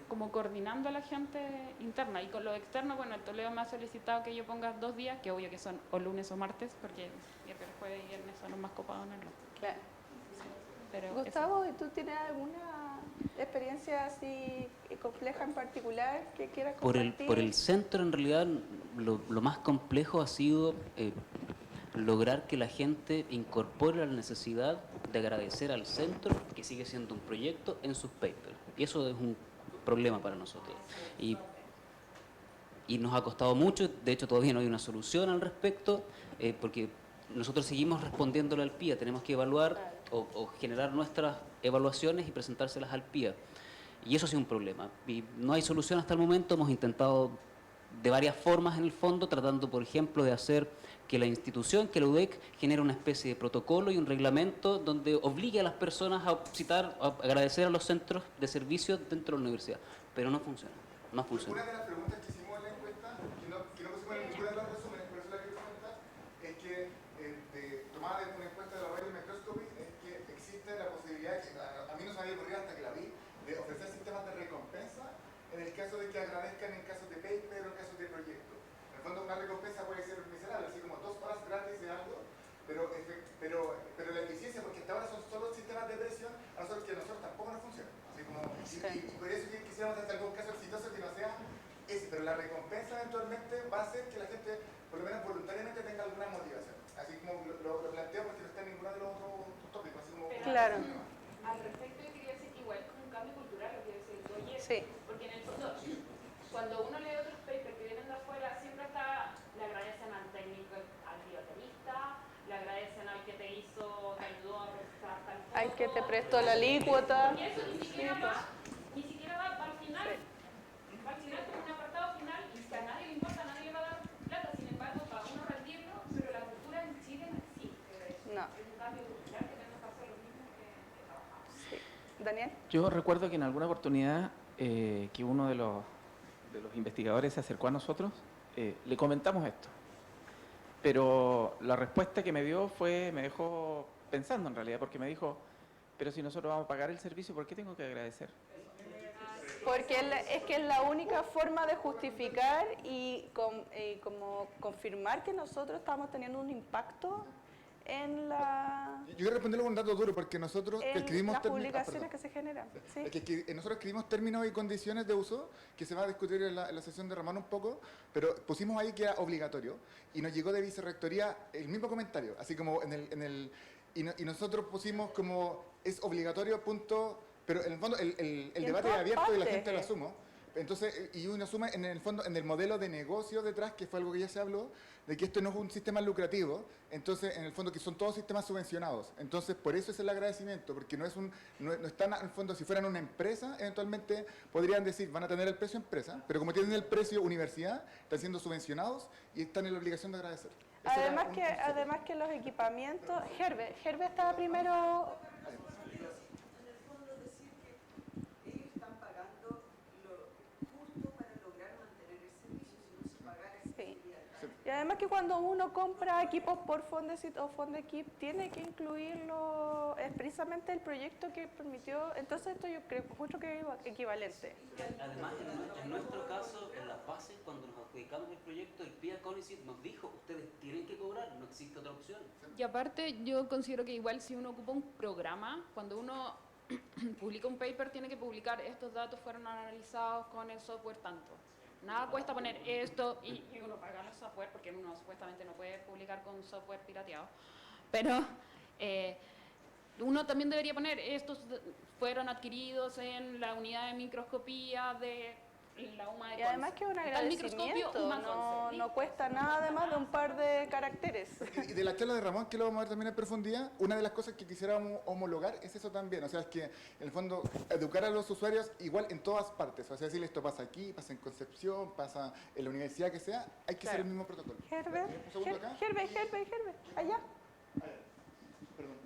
S11: como coordinando a la gente interna. Y con lo externo, bueno, el Toledo me ha solicitado que yo ponga 2 días, que obvio que son o lunes o martes, porque miércoles, jueves y viernes son los más copados en el blog.
S1: Claro.
S11: Pero
S1: Gustavo, ¿y tú tienes alguna experiencia así compleja en particular que quieras
S9: Por
S1: compartir?
S9: el centro, en realidad, lo más complejo ha sido lograr que la gente incorpore la necesidad de agradecer al centro, que sigue siendo un proyecto, en sus papers. Y eso es un problema para nosotros. Y nos ha costado mucho, de hecho todavía no hay una solución al respecto, porque nosotros seguimos respondiéndole al PIA, tenemos que evaluar o generar nuestras evaluaciones y presentárselas al PIA. Y eso ha sido un problema. Y no hay solución hasta el momento, hemos intentado de varias formas en el fondo, tratando por ejemplo de hacer que la institución, que la UDEC, genere una especie de protocolo y un reglamento donde obligue a las personas a citar, a agradecer a los centros de servicio dentro de la universidad. Pero no funciona, no funciona.
S2: Una de las preguntas que hicimos en la encuesta, que no pusimos en ninguna de los resúmenes, por eso la quiero comentar, es que tomada de una encuesta de la Radio Microscopy, es que existe la posibilidad, que a mí no se me había ocurrido hasta que la vi, de ofrecer sistemas de recompensa en el caso de que agradezcan en casos de paper o en casos de proyecto. En el fondo una recompensa puede ser miserable, así como 2 horas gratis de algo, pero la eficiencia, porque hasta ahora son solo sistemas de presión, a nosotros tampoco nos funciona. Así como, y por eso que quisiéramos hacer algún caso exitoso que no sea ese, pero la recompensa eventualmente va a hacer que la gente, por lo menos voluntariamente, tenga alguna motivación. Así como lo planteo porque no está en ninguno de los otros tópicos. Así como,
S1: Claro.
S11: Al respecto, yo quería decir que igual es como un cambio cultural lo que decís tú, oye,
S1: Sí.
S11: porque en el fondo, cuando uno lee otros papers que vienen de afuera, siempre le agradecen al técnico, al bioterista, le agradecen al que te ayudó a procesar tal cosa.
S1: Al que te prestó la alícuota.
S11: Y eso ni siquiera va al final. Va al final como un apartado final y si a nadie le importa, a nadie le va a dar plata. Sin embargo, para uno rendirlo, pero la cultura en Chile no existe.
S1: No.
S11: Es un cambio cultural que tenemos que hacer lo mismo que trabajar.
S1: Sí. Daniel.
S12: Yo recuerdo que en alguna oportunidad que uno de los investigadores se acercó a nosotros, le comentamos esto. Pero la respuesta que me dio me dejó pensando en realidad, porque me dijo, pero si nosotros vamos a pagar el servicio, ¿por qué tengo que agradecer?
S1: Porque es que es la única forma de justificar y como confirmar que nosotros estamos teniendo un impacto en
S2: Yo quiero responderlo con un dato duro, porque nosotros escribimos
S1: las publicaciones que se generan. ¿Sí?
S2: Es que nosotros escribimos términos y condiciones de uso, que se va a discutir en la sesión de Ramón un poco, pero pusimos ahí que era obligatorio, y nos llegó de vicerrectoría el mismo comentario, así como y nosotros pusimos como es obligatorio, punto, pero en el fondo el debate es abierto y la gente lo asume. Entonces, y uno asume en el fondo, en el modelo de negocio detrás, que fue algo que ya se habló, de que esto no es un sistema lucrativo, entonces en el fondo que son todos sistemas subvencionados. Entonces, por eso es el agradecimiento, porque no están en el fondo, si fueran una empresa, eventualmente podrían decir, van a tener el precio empresa, pero como tienen el precio universidad, están siendo subvencionados y están en la obligación de agradecer.
S1: Además que los equipamientos, Herbe estaba primero. Y además que cuando uno compra equipos por Fondesit o Fondequip, tiene que incluirlo, es precisamente el proyecto que permitió, entonces esto yo creo que es equivalente.
S9: Además, en nuestro caso, en las bases, cuando nos adjudicamos el proyecto, el PIA CONICET nos dijo, ustedes tienen que cobrar, no existe otra opción.
S11: Y aparte, yo considero que igual si uno ocupa un programa, cuando uno publica un paper, tiene que publicar estos datos fueron analizados con el software tanto. Nada cuesta poner esto y uno paga el software porque uno supuestamente no puede publicar con software pirateado. Pero uno también debería poner estos fueron adquiridos en la unidad de microscopía de la UMA de
S1: Y además que es un agradecimiento, no cuesta nada además de un par de caracteres.
S2: Y de la charla de Ramón, que lo vamos a ver también en profundidad, una de las cosas que quisiéramos homologar es eso también, o sea, es que en el fondo educar a los usuarios igual en todas partes, o sea, decirle esto pasa aquí, pasa en Concepción, pasa en la universidad que sea, hay que hacer el mismo protocolo.
S1: Herbe, allá.
S2: Perdón.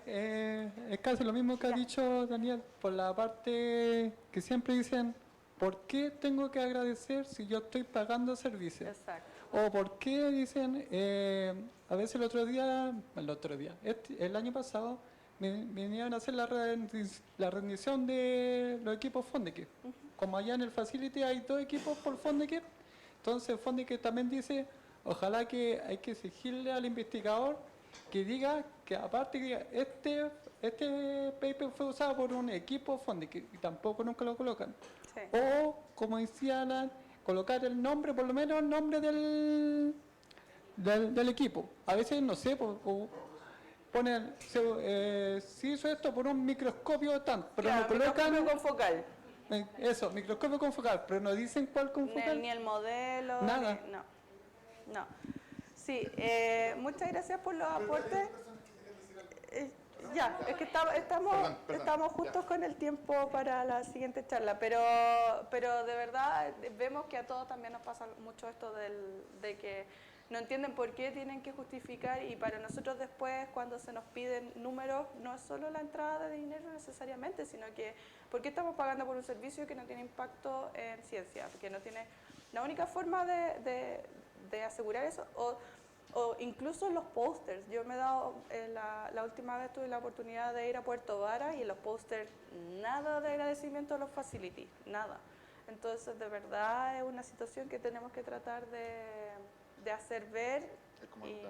S13: Es casi lo mismo que ha dicho Daniel, por la parte que siempre dicen, ¿por qué tengo que agradecer si yo estoy pagando servicios?
S1: Exacto.
S13: O ¿por qué dicen, a veces el año pasado, vinieron a hacer la rendición de los equipos Fondecare. Como allá en el Facility hay 2 equipos por Fondecare, entonces Fondecare también dice, ojalá que hay que exigirle al investigador que diga que aparte que este paper fue usado por un equipo Fondecare, y tampoco nunca lo colocan.
S1: Sí.
S13: O, como decía Alan, colocar el nombre, por lo menos el nombre del equipo. A veces, no sé, ponen, se hizo esto por un microscopio tan, pero
S1: Claro,
S13: no colocan...
S1: microscopio confocal.
S13: Eso, microscopio confocal, pero no dicen cuál confocal.
S1: Ni el modelo.
S13: Nada.
S1: No. Sí, muchas gracias por los aportes. Ya, es que estamos justos con el tiempo para la siguiente charla, pero de verdad vemos que a todos también nos pasa mucho esto de que no entienden por qué tienen que justificar, y para nosotros después cuando se nos piden números no es solo la entrada de dinero necesariamente, sino que por qué estamos pagando por un servicio que no tiene impacto en ciencia, que no tiene... La única forma de asegurar eso, o incluso los pósters. Yo me he dado, la última vez tuve la oportunidad de ir a Puerto Vara y en los pósters nada de agradecimiento a los facilities, nada. Entonces de verdad es una situación que tenemos que tratar de hacer ver. Y...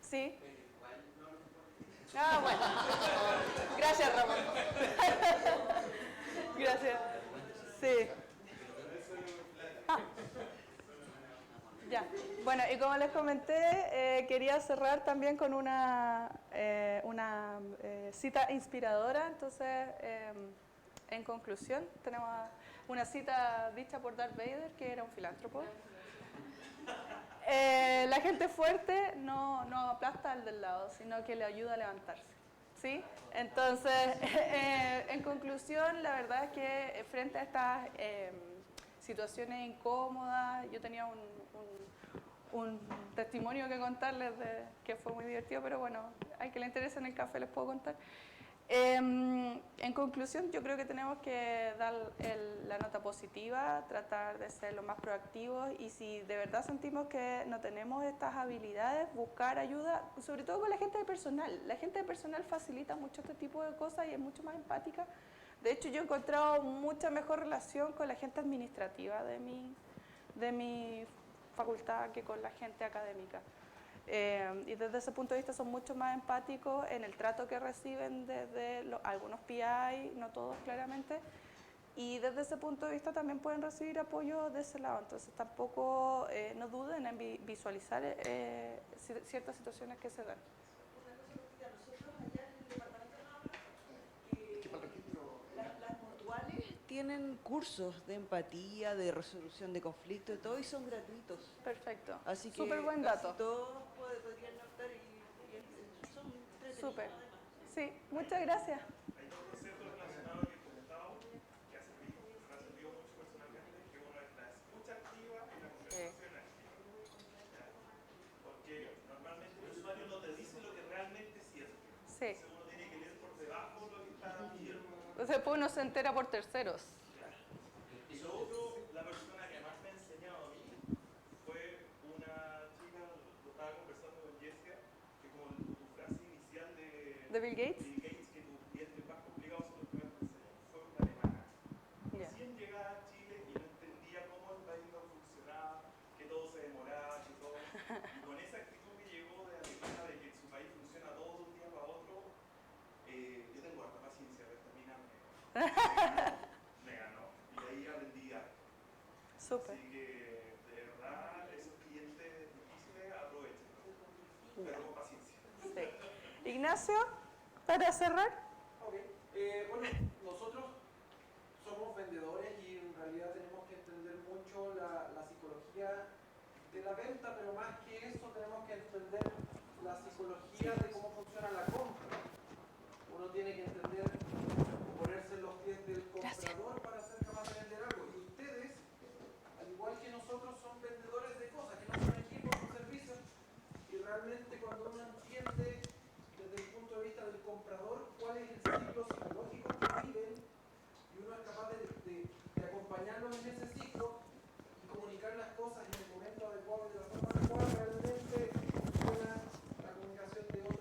S1: Sí. Ah, bueno. Gracias, Ramón. Gracias. Sí. Ya. Bueno, y como les comenté, quería cerrar también con una cita inspiradora. Entonces, en conclusión, tenemos una cita dicha por Darth Vader, que era un filántropo. La gente fuerte no aplasta al del lado, sino que le ayuda a levantarse. ¿Sí? Entonces, en conclusión, la verdad es que frente a estas situaciones incómodas, yo tenía un testimonio que contarles que fue muy divertido, pero bueno, al que le interese en el café les puedo contar. En conclusión, yo creo que tenemos que dar la nota positiva, tratar de ser lo más proactivos, y si de verdad sentimos que no tenemos estas habilidades, buscar ayuda, sobre todo con la gente de personal. La gente de personal facilita mucho este tipo de cosas y es mucho más empática. De hecho, yo he encontrado mucha mejor relación con la gente administrativa de mi facultad que con la gente académica. Y desde ese punto de vista son mucho más empáticos en el trato que reciben desde algunos PI, no todos claramente, y desde ese punto de vista también pueden recibir apoyo de ese lado. Entonces tampoco no duden en visualizar ciertas situaciones que se dan.
S4: Las mutuales tienen cursos de empatía, de resolución de conflictos, todo, y son gratuitos.
S1: Perfecto.
S4: Así que
S1: súper buen dato.
S4: todos podrían optar y son entretenidos.
S1: Súper. Sí, muchas gracias.
S6: Hay 2 conceptos relacionados que comentábamos que han servido mucho personalmente, que uno es la escucha activa y la conversación activa. ¿Ya? Porque normalmente el usuario no te dice lo que realmente siente.
S1: Sí.
S6: Entonces uno tiene que leer por debajo lo que está pidiendo.
S1: Después uno se entera por terceros.
S6: Claro. Y lo otro, la persona que más me ha enseñado a mí fue una chica, lo estaba conversando con Jessica, que como tu frase inicial
S1: ¿De Bill Gates?
S6: que tus dientes más complicados son los que me enseñó, fue una alemana.
S1: Ya.
S6: Recién llegada a Chile y no entendía cómo el país no funcionaba, que todo se demoraba, que todo. Y con esa actitud que llegó de Alemania, de que su país funciona todo de un día para otro, yo tengo harta paciencia, pero esta mina me ganó. Y ahí aprendí algo.
S1: Súper.
S6: Así que, de verdad, esos clientes difíciles aprovechen, pero con paciencia.
S1: Sí. Ignacio, para cerrar.
S14: Ok. Bueno, nosotros somos vendedores y en realidad tenemos que entender mucho la psicología de la venta, pero más que eso tenemos que entender la psicología de cómo funciona la compra. Uno tiene que entender, ponerse en los pies del comprador para ser capaz de vender algo. Y ustedes, al igual que nosotros, son vendedores de cosas, que no son equipos, son servicios. Y realmente cuando uno entiende desde el punto de vista del comprador cuál es el ciclo psicológico que viven, y uno es capaz de acompañarlos en ese ciclo y comunicar las cosas en el momento adecuado y de la forma adecuada, realmente funciona la comunicación de otra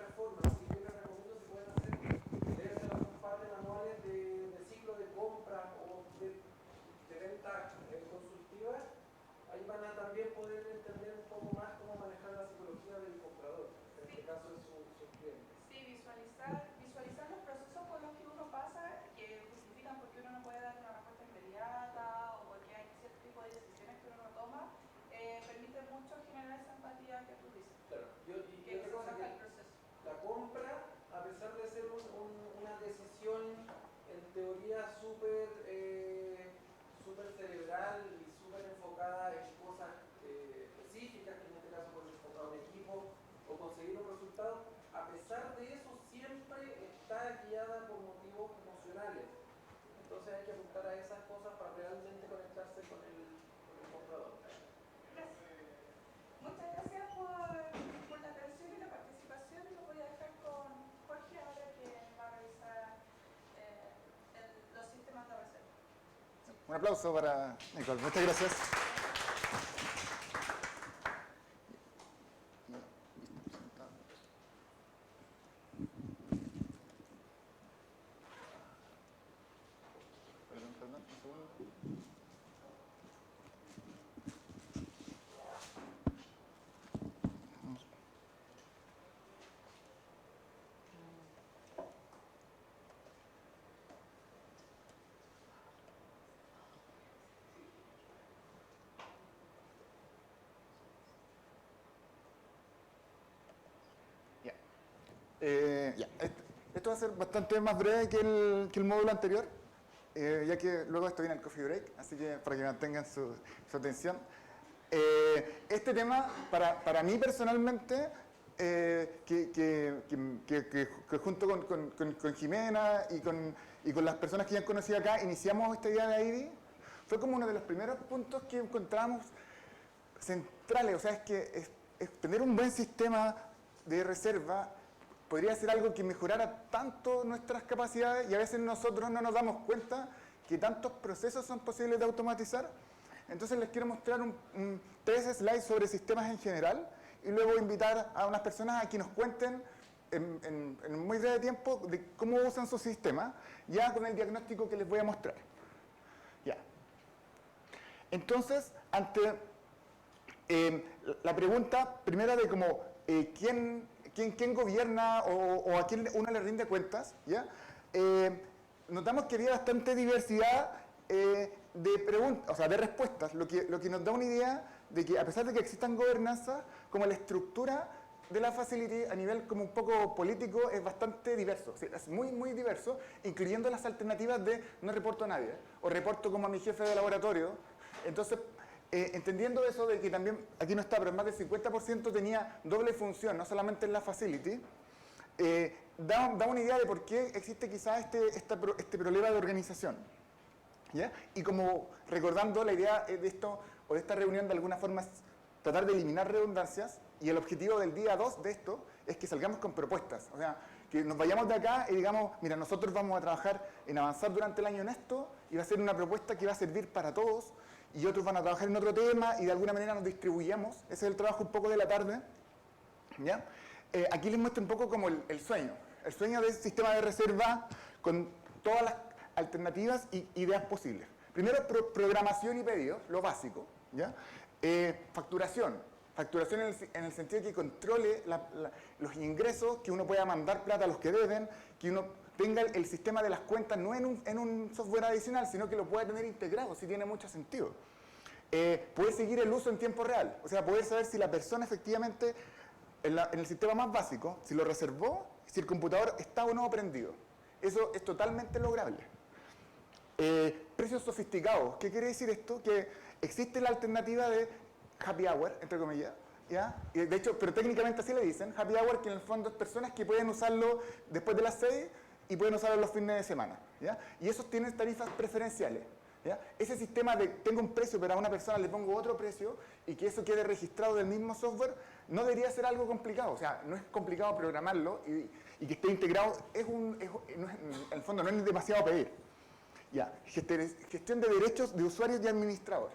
S2: Un aplauso para Nicole. Muchas gracias. Perdón, un segundo. Esto va a ser bastante más breve que el módulo anterior, ya que luego esto viene el coffee break, así que para que mantengan su atención. Este tema, para mí personalmente, que junto con Jimena y con las personas que ya han conocido acá, iniciamos esta idea de IDI, fue como uno de los primeros puntos que encontramos centrales. O sea, es tener un buen sistema de reserva podría ser algo que mejorara tanto nuestras capacidades, y a veces nosotros no nos damos cuenta que tantos procesos son posibles de automatizar. Entonces les quiero mostrar 3 slides sobre sistemas en general y luego invitar a unas personas a que nos cuenten en muy breve tiempo de cómo usan su sistema, ya con el diagnóstico que les voy a mostrar. Ya. Entonces, ante la pregunta primera de cómo ¿quién gobierna o a quién uno le rinde cuentas? ¿Ya? Notamos que había bastante diversidad de preguntas, o sea, de respuestas, lo que nos da una idea de que a pesar de que existan gobernanzas, como la estructura de la facility a nivel como un poco político es bastante diverso, ¿sí? Es muy, muy diverso, incluyendo las alternativas de no reporto a nadie, o reporto como a mi jefe de laboratorio. Entonces, entendiendo eso de que también, aquí no está, pero más del 50% tenía doble función, no solamente en la facility, da una idea de por qué existe quizás este problema de organización. ¿Ya? Y como recordando la idea de esto, o de esta reunión de alguna forma es tratar de eliminar redundancias, y el objetivo del día 2 de esto es que salgamos con propuestas. O sea, que nos vayamos de acá y digamos, mira, nosotros vamos a trabajar en avanzar durante el año en esto, y va a ser una propuesta que va a servir para todos, y otros van a trabajar en otro tema, y de alguna manera nos distribuyamos. Ese es el trabajo un poco de la tarde. ¿Ya? Aquí les muestro un poco como el sueño. El sueño del sistema de reserva con todas las alternativas y ideas posibles. Primero, programación y pedidos, lo básico. ¿Ya? Facturación en el sentido de que controle los ingresos, que uno pueda mandar plata a los que deben, que uno tenga el sistema de las cuentas no en un software adicional, sino que lo pueda tener integrado, si tiene mucho sentido. Poder seguir el uso en tiempo real, o sea, poder saber si la persona efectivamente, en el sistema más básico, si lo reservó, si el computador está o no prendido. Eso es totalmente lograble. Precios sofisticados. ¿Qué quiere decir esto? Que existe la alternativa de happy hour, entre comillas, ¿ya? Y de hecho, pero técnicamente así le dicen, happy hour, que en el fondo es personas que pueden usarlo después de las 6 y pueden usarlo los fines de semana, ¿ya? Y esos tienen tarifas preferenciales, ¿ya? Ese sistema de tengo un precio, pero a una persona le pongo otro precio y que eso quede registrado del mismo software, no debería ser algo complicado. O sea, no es complicado programarlo y que esté integrado, en el fondo no es demasiado pedir. Ya, gestión de derechos de usuarios y administrador.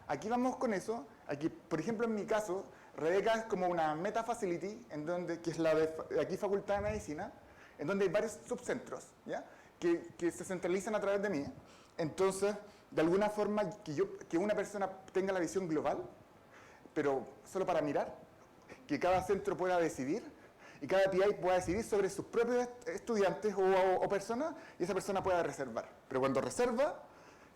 S2: Aquí vamos con eso. Aquí, por ejemplo, en mi caso, Rebeca es como una meta facility, que es la de aquí Facultad de Medicina, en donde hay varios subcentros, ¿ya? Que se centralizan a través de mí. Entonces, de alguna forma, que una persona tenga la visión global, pero solo para mirar, que cada centro pueda decidir, y cada PI pueda decidir sobre sus propios estudiantes o personas, y esa persona pueda reservar. Pero cuando reserva,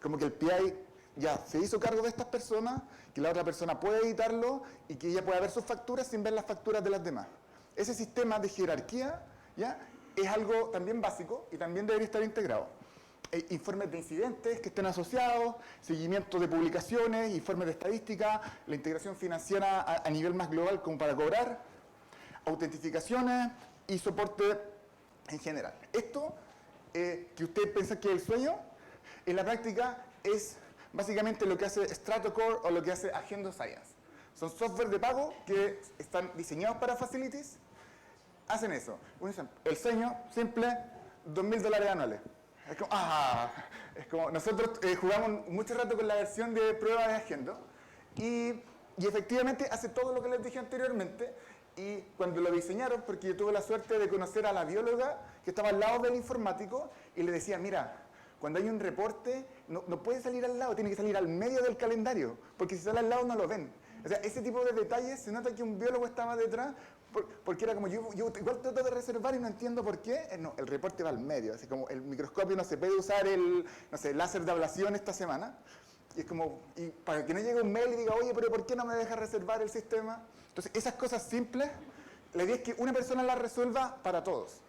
S2: como que el PI ya se hizo cargo de estas personas, que la otra persona puede editarlo y que ella pueda ver sus facturas sin ver las facturas de las demás. Ese sistema de jerarquía, ¿ya?, es algo también básico y también debería estar integrado. Informes de incidentes que estén asociados, seguimiento de publicaciones, informes de estadística, la integración financiera a nivel más global como para cobrar, autentificaciones y soporte en general. Esto, que ustedes piensan que es el sueño, en la práctica es básicamente lo que hace Stratocore o lo que hace Agendo Science. Son software de pago que están diseñados para facilities, hacen eso. Un ejemplo, el sueño simple, $2.000 anuales. Es como nosotros jugamos mucho rato con la versión de prueba de Agendo y efectivamente hace todo lo que les dije anteriormente. Y cuando lo diseñaron, porque yo tuve la suerte de conocer a la bióloga que estaba al lado del informático y le decía, mira, cuando hay un reporte no puede salir al lado, tiene que salir al medio del calendario, porque si sale al lado no lo ven. O sea, ese tipo de detalles, se nota que un biólogo estaba detrás, porque era como, yo igual trato de reservar y no entiendo por qué. No, el reporte va al medio, así como el microscopio no se puede usar el láser de ablación esta semana. Y es como, y para que no llegue un mail y diga, oye, pero ¿por qué no me deja reservar el sistema? Entonces, esas cosas simples, la idea es que una persona las resuelva para todos.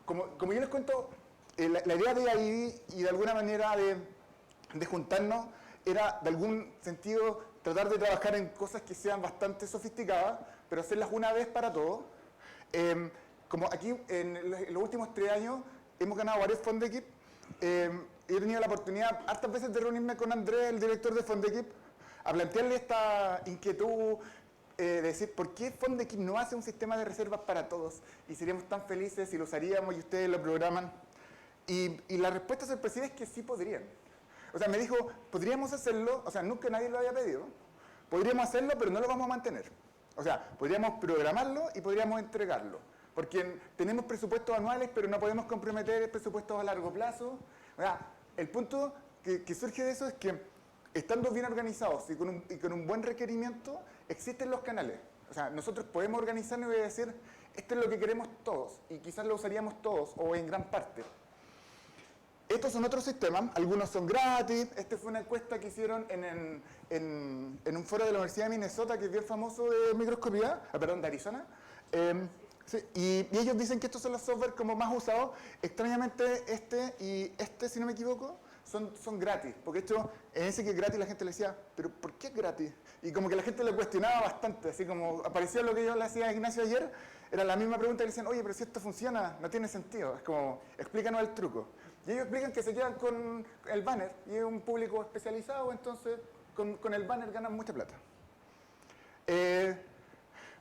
S2: Como yo les cuento, la idea de ahí y de alguna manera de juntarnos era, de algún sentido, tratar de trabajar en cosas que sean bastante sofisticadas, pero hacerlas una vez para todos. Como aquí, en los últimos 3 años, hemos ganado varios FONDEKIP. He tenido la oportunidad hartas veces de reunirme con Andrés, el director de FONDEKIP, a plantearle esta inquietud de decir, ¿por qué FONDEKIP no hace un sistema de reservas para todos? Y seríamos tan felices si lo usaríamos y ustedes lo programan. Y la respuesta sorpresiva es que sí podrían. O sea, me dijo, podríamos hacerlo, o sea, nunca nadie lo había pedido, podríamos hacerlo, pero no lo vamos a mantener. O sea, podríamos programarlo y podríamos entregarlo. Porque tenemos presupuestos anuales, pero no podemos comprometer presupuestos a largo plazo. O sea, el punto que surge de eso es que, estando bien organizados y con un buen requerimiento, existen los canales. O sea, nosotros podemos organizarnos y decir, esto es lo que queremos todos, y quizás lo usaríamos todos, o en gran parte. Estos son otros sistemas, algunos son gratis. Esta fue una encuesta que hicieron en un foro de la Universidad de Minnesota, que es bien famoso de microscopía, de Arizona. Sí, y ellos dicen que estos son los software como más usados. Extrañamente este, si no me equivoco, son gratis. Porque esto, en ese que es gratis, la gente le decía, ¿pero por qué es gratis? Y como que la gente le cuestionaba bastante, así como aparecía lo que yo le hacía a Ignacio ayer, era la misma pregunta, y le decían, oye, pero si esto funciona, no tiene sentido. Es como, explícanos el truco. Y ellos explican que se quedan con el banner, y es un público especializado, entonces con el banner ganan mucha plata.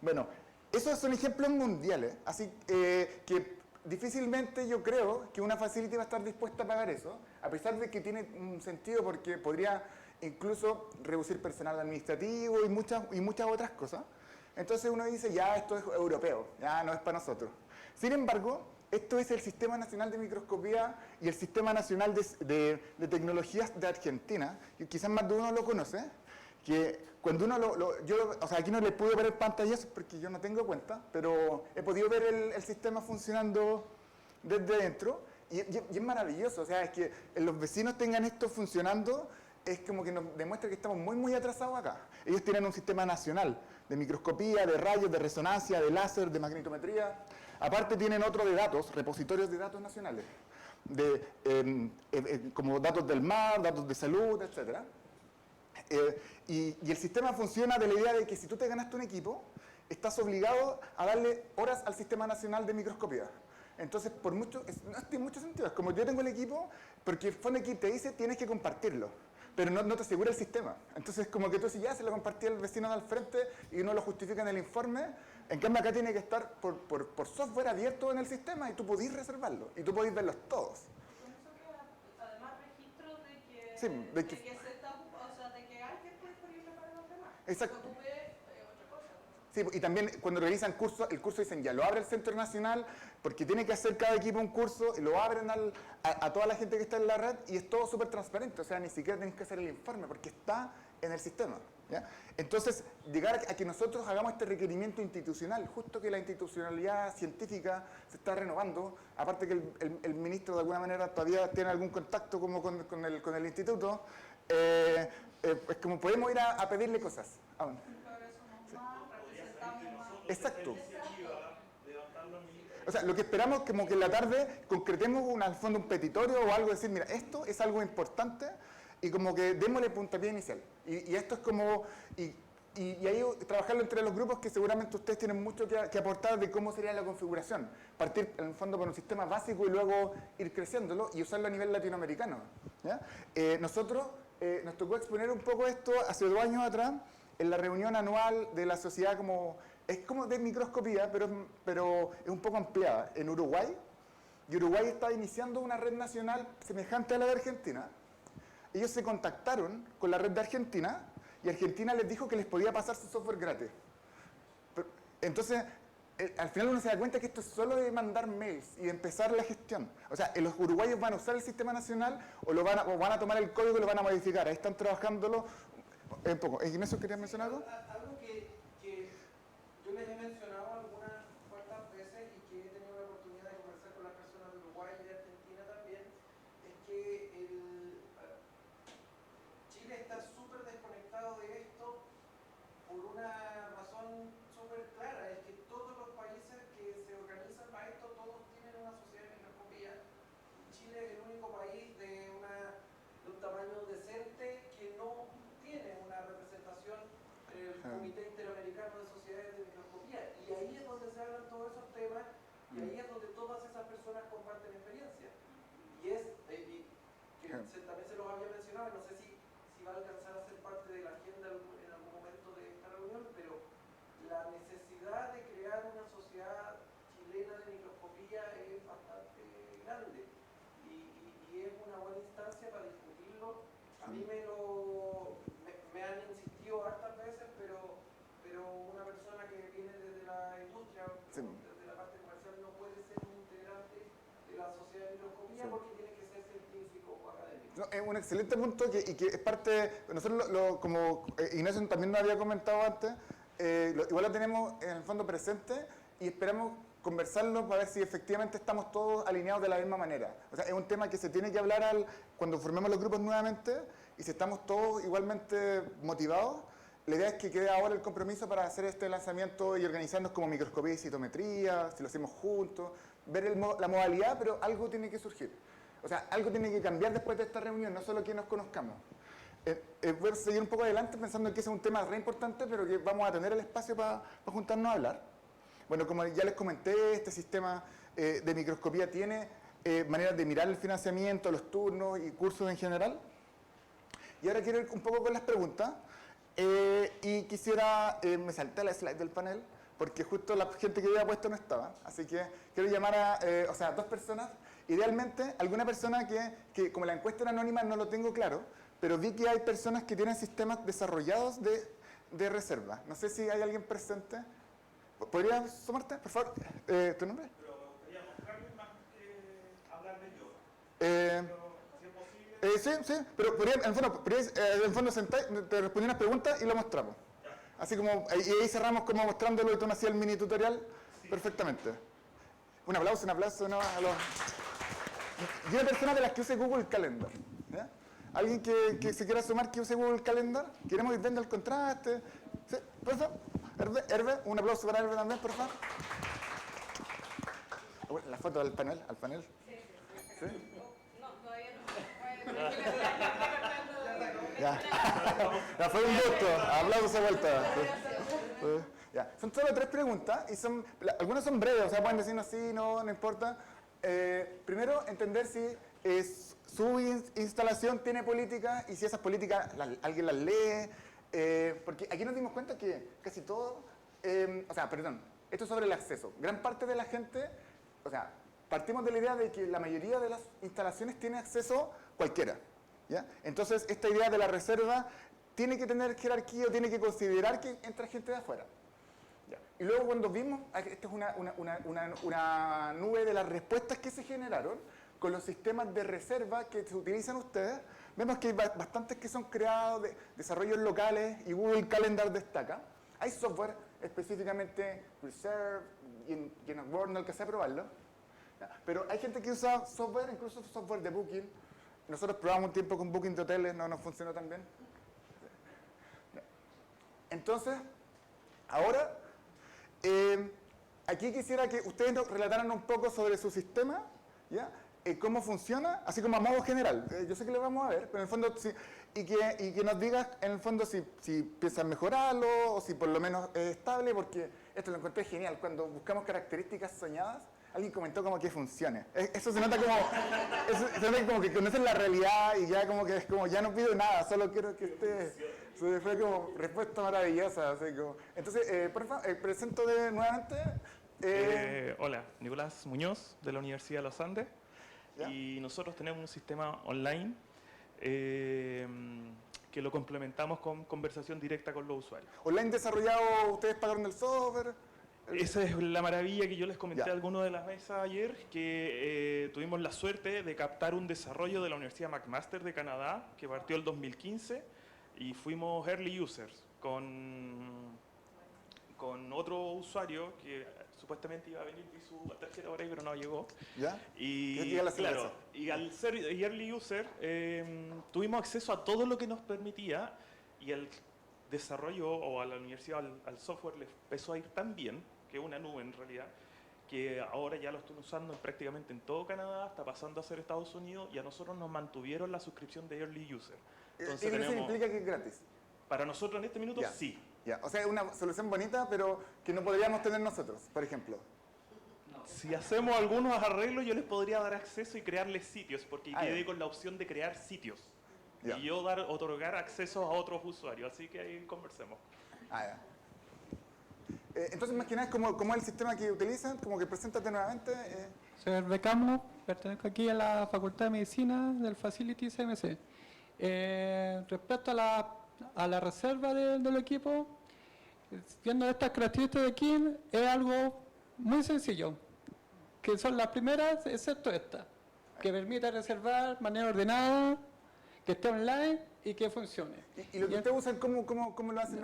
S2: Bueno, esos son ejemplos mundiales, así que difícilmente yo creo que una facility va a estar dispuesta a pagar eso, a pesar de que tiene un sentido porque podría incluso reducir personal administrativo y muchas otras cosas. Entonces uno dice, ya esto es europeo, ya no es para nosotros. Sin embargo, esto es el Sistema Nacional de Microscopía y el Sistema Nacional de Tecnologías de Argentina, que quizás más de uno lo conoce, que cuando uno o sea, aquí no le pude ver el pantallazo porque yo no tengo cuenta, pero he podido ver el sistema funcionando desde dentro y es maravilloso. O sea, es que los vecinos tengan esto funcionando, es como que nos demuestra que estamos muy atrasados acá. Ellos tienen un sistema nacional de microscopía, de rayos, de resonancia, de láser, de magnetometría. Aparte tienen otro de datos, repositorios de datos nacionales, como datos del mar, datos de salud, etc. Y el sistema funciona de la idea de que si tú te ganaste un equipo, estás obligado a darle horas al Sistema Nacional de Microscopía. Entonces, no tiene mucho sentido. Es como yo tengo el equipo, porque FONDEKIP te dice tienes que compartirlo, pero no te asegura el sistema. Entonces, como que tú si ya se lo compartí al vecino de al frente y uno lo justifica en el informe, en cambio acá tiene que estar por software abierto en el sistema y tú podís reservarlo y tú podís verlos todos.
S3: Además, registros de que,
S2: Sí,
S3: de que se está, o sea, de que alguien fue disponible para los demás.
S2: Exacto.
S3: Otra cosa.
S2: Sí, y también cuando realizan cursos, el curso dicen ya, lo abre el Centro Nacional, porque tiene que hacer cada equipo un curso, y lo abren a toda la gente que está en la red, y es todo súper transparente, o sea, ni siquiera tenés que hacer el informe, porque está en el sistema. ¿Ya? Entonces, llegar a que nosotros hagamos este requerimiento institucional, justo que la institucionalidad científica se está renovando, aparte que el ministro de alguna manera todavía tiene algún contacto como con el instituto, es como podemos ir a pedirle cosas aún. Exacto. O sea, lo que esperamos es como que en la tarde concretemos al fondo un petitorio o algo, decir, mira, esto es algo importante y como que démosle puntapié inicial. Y esto es como, y ahí trabajarlo entre los grupos que seguramente ustedes tienen mucho que aportar de cómo sería la configuración. Partir en el fondo con un sistema básico y luego ir creciéndolo y usarlo a nivel latinoamericano. ¿Ya? Nosotros nos tocó exponer un poco esto hace 2 años atrás en la reunión anual de la sociedad es como de microscopía, pero es un poco ampliada, en Uruguay. y Uruguay estaba iniciando una red nacional semejante a la de Argentina. Ellos se contactaron con la red de Argentina y Argentina les dijo que les podía pasar su software gratis. Entonces, al final uno se da cuenta que esto es solo de mandar mails y de empezar la gestión. O sea, los uruguayos van a usar el sistema nacional o van a tomar el código y lo van a modificar. Ahí están trabajándolo un poco. ¿Ignacio, querías mencionar algo?
S14: Algo que yo les he mencionado algunas cuantas veces y que he tenido la oportunidad de conversar con las personas de Uruguay y de Argentina también, es que Chile está súper desconectado de esto por una razón súper clara, es que todos los países que se organizan para esto, todos tienen una sociedad de microscopía. Chile es el único país de un tamaño decente que no tiene una representación en el Comité Interamericano de Sociedades de Microscopía. Y ahí es donde se hablan todos esos temas y ahí es donde todas esas personas comparten experiencia. Y también se los había mencionado, no sé si va a alcanzar a ser parte de la agenda en algún momento de esta reunión, pero la necesidad de crear una sociedad chilena de microscopía es bastante grande y es una buena instancia para discutirlo. A mí me han insistido hartas veces, pero una persona que viene desde la industria,
S2: Sí.
S14: desde la parte comercial, no puede ser un integrante de la sociedad de microscopía porque tiene que ser científico o académico.
S2: No, es un excelente punto y que es parte, nosotros como Ignacio también nos había comentado antes, igual lo tenemos en el fondo presente y esperamos conversarlo para ver si efectivamente estamos todos alineados de la misma manera. O sea, es un tema que se tiene que hablar cuando formemos los grupos nuevamente y si estamos todos igualmente motivados, la idea es que quede ahora el compromiso para hacer este lanzamiento y organizarnos como microscopía y citometría, si lo hacemos juntos, ver la modalidad, pero algo tiene que surgir. O sea, algo tiene que cambiar después de esta reunión, no solo que nos conozcamos. Voy a seguir un poco adelante pensando que ese es un tema re importante, pero que vamos a tener el espacio para juntarnos a hablar. Bueno, como ya les comenté, este sistema de microscopía tiene maneras de mirar el financiamiento, los turnos y cursos en general. Y ahora quiero ir un poco con las preguntas. Y quisiera, me salté la slide del panel, porque justo la gente que había puesto no estaba. Así que quiero llamar a dos personas. Idealmente, alguna persona que como la encuesta era anónima no lo tengo claro, pero vi que hay personas que tienen sistemas desarrollados de reserva. No sé si hay alguien presente. ¿Podrías sumarte, por favor? ¿Tu nombre?
S6: Pero me gustaría mostrarles más que hablar de yo. Pero, si es posible.
S2: Sí, pero en el fondo sentáis, te respondí unas preguntas y lo mostramos. Ya. Así como, y ahí cerramos como mostrándolo y tú me hacías el mini tutorial perfectamente. Un aplauso, ¿no? A los... Y una persona de las que use Google Calendar. ¿Ya? ¿Alguien que se quiera sumar que use Google Calendar? ¿Queremos ir viendo el contraste? ¿Sí? ¿Por favor? Herve, un aplauso para Herve también, por favor. La foto del panel, al panel. ¿Sí?
S3: No, todavía no.
S2: Ya fue un gusto. Aplausos de vuelta. Ya. Son solo 3 preguntas y algunas son breves, o sea, pueden decirnos sí, no importa. Primero, entender si su instalación tiene políticas y si esas políticas alguien las lee. Porque aquí nos dimos cuenta que casi todo, esto es sobre el acceso. Gran parte de la gente, partimos de la idea de que la mayoría de las instalaciones tiene acceso cualquiera. ¿Ya? Entonces, esta idea de la reserva tiene que tener jerarquía o tiene que considerar que entra gente de afuera. ¿Ya? Y luego cuando vimos, esta es una nube de las respuestas que se generaron con los sistemas de reserva que se utilizan ustedes, vemos que hay bastantes que son creados de desarrollos locales y Google Calendar destaca. Hay software específicamente Reserve y en Word no alcancé a probarlo. ¿Ya? Pero hay gente que usa software, incluso software de Booking. Nosotros probamos un tiempo con Booking de hoteles, no nos funcionó tan bien. Entonces, ahora, aquí quisiera que ustedes nos relataran un poco sobre su sistema, ¿ya? Cómo funciona, así como a modo general. Yo sé que lo vamos a ver, pero en el fondo, y que nos digas en el fondo si piensan mejorarlo o si por lo menos es estable, porque esto lo encontré genial. Cuando buscamos características soñadas, alguien comentó como que funcione. Eso se nota como que conocen la realidad y ya como que es como, ya no pido nada, solo quiero que esté... Fue como respuesta maravillosa. Así como. Entonces, por favor, presento nuevamente
S6: Hola, Nicolás Muñoz de la Universidad de los Andes.
S2: ¿Ya?
S6: Y nosotros tenemos un sistema online que lo complementamos con conversación directa con los usuarios.
S2: ¿Online desarrollado, ustedes pagaron el software?
S6: Esa es la maravilla que yo les comenté
S2: Ya.
S6: a algunos de las mesas ayer, que tuvimos la suerte de captar un desarrollo de la Universidad McMaster de Canadá, que partió el 2015, y fuimos early users con otro usuario que supuestamente iba a venir y su tarjeta por ahí, pero no llegó.
S2: ¿Ya?
S6: Y
S2: ¿Qué diga la cerveza?
S6: claro, y al ser early user tuvimos acceso a todo lo que nos permitía, y el desarrollo o a la universidad, al software le empezó a ir tan bien, que es una nube en realidad, que ahora ya lo están usando prácticamente en todo Canadá, está pasando a ser Estados Unidos, y a nosotros nos mantuvieron la suscripción de early user. Entonces
S2: ¿Eso
S6: tenemos,
S2: implica que es gratis?
S6: para nosotros en este minuto
S2: Ya.
S6: sí.
S2: Ya. O sea, es una solución bonita, pero que no podríamos tener nosotros, por ejemplo.
S6: Si hacemos algunos arreglos, yo les podría dar acceso y crearles sitios, porque
S2: Ah,
S6: quedé
S2: ya.
S6: con la opción de crear sitios.
S2: Ya.
S6: Y yo otorgar acceso a otros usuarios, así que ahí conversemos.
S2: Ah, ya. Entonces, más que nada, es como el sistema que utilizan, como que preséntate nuevamente.
S13: Soy Hervé Camo, pertenezco aquí a la Facultad de Medicina del Facility CMC. Respecto a la reserva del equipo, viendo estas características de aquí, es algo muy sencillo, que son las primeras, excepto esta, que permite reservar de manera ordenada, que esté online y que funcione.
S2: ¿Y lo que ustedes usan, cómo lo hacen?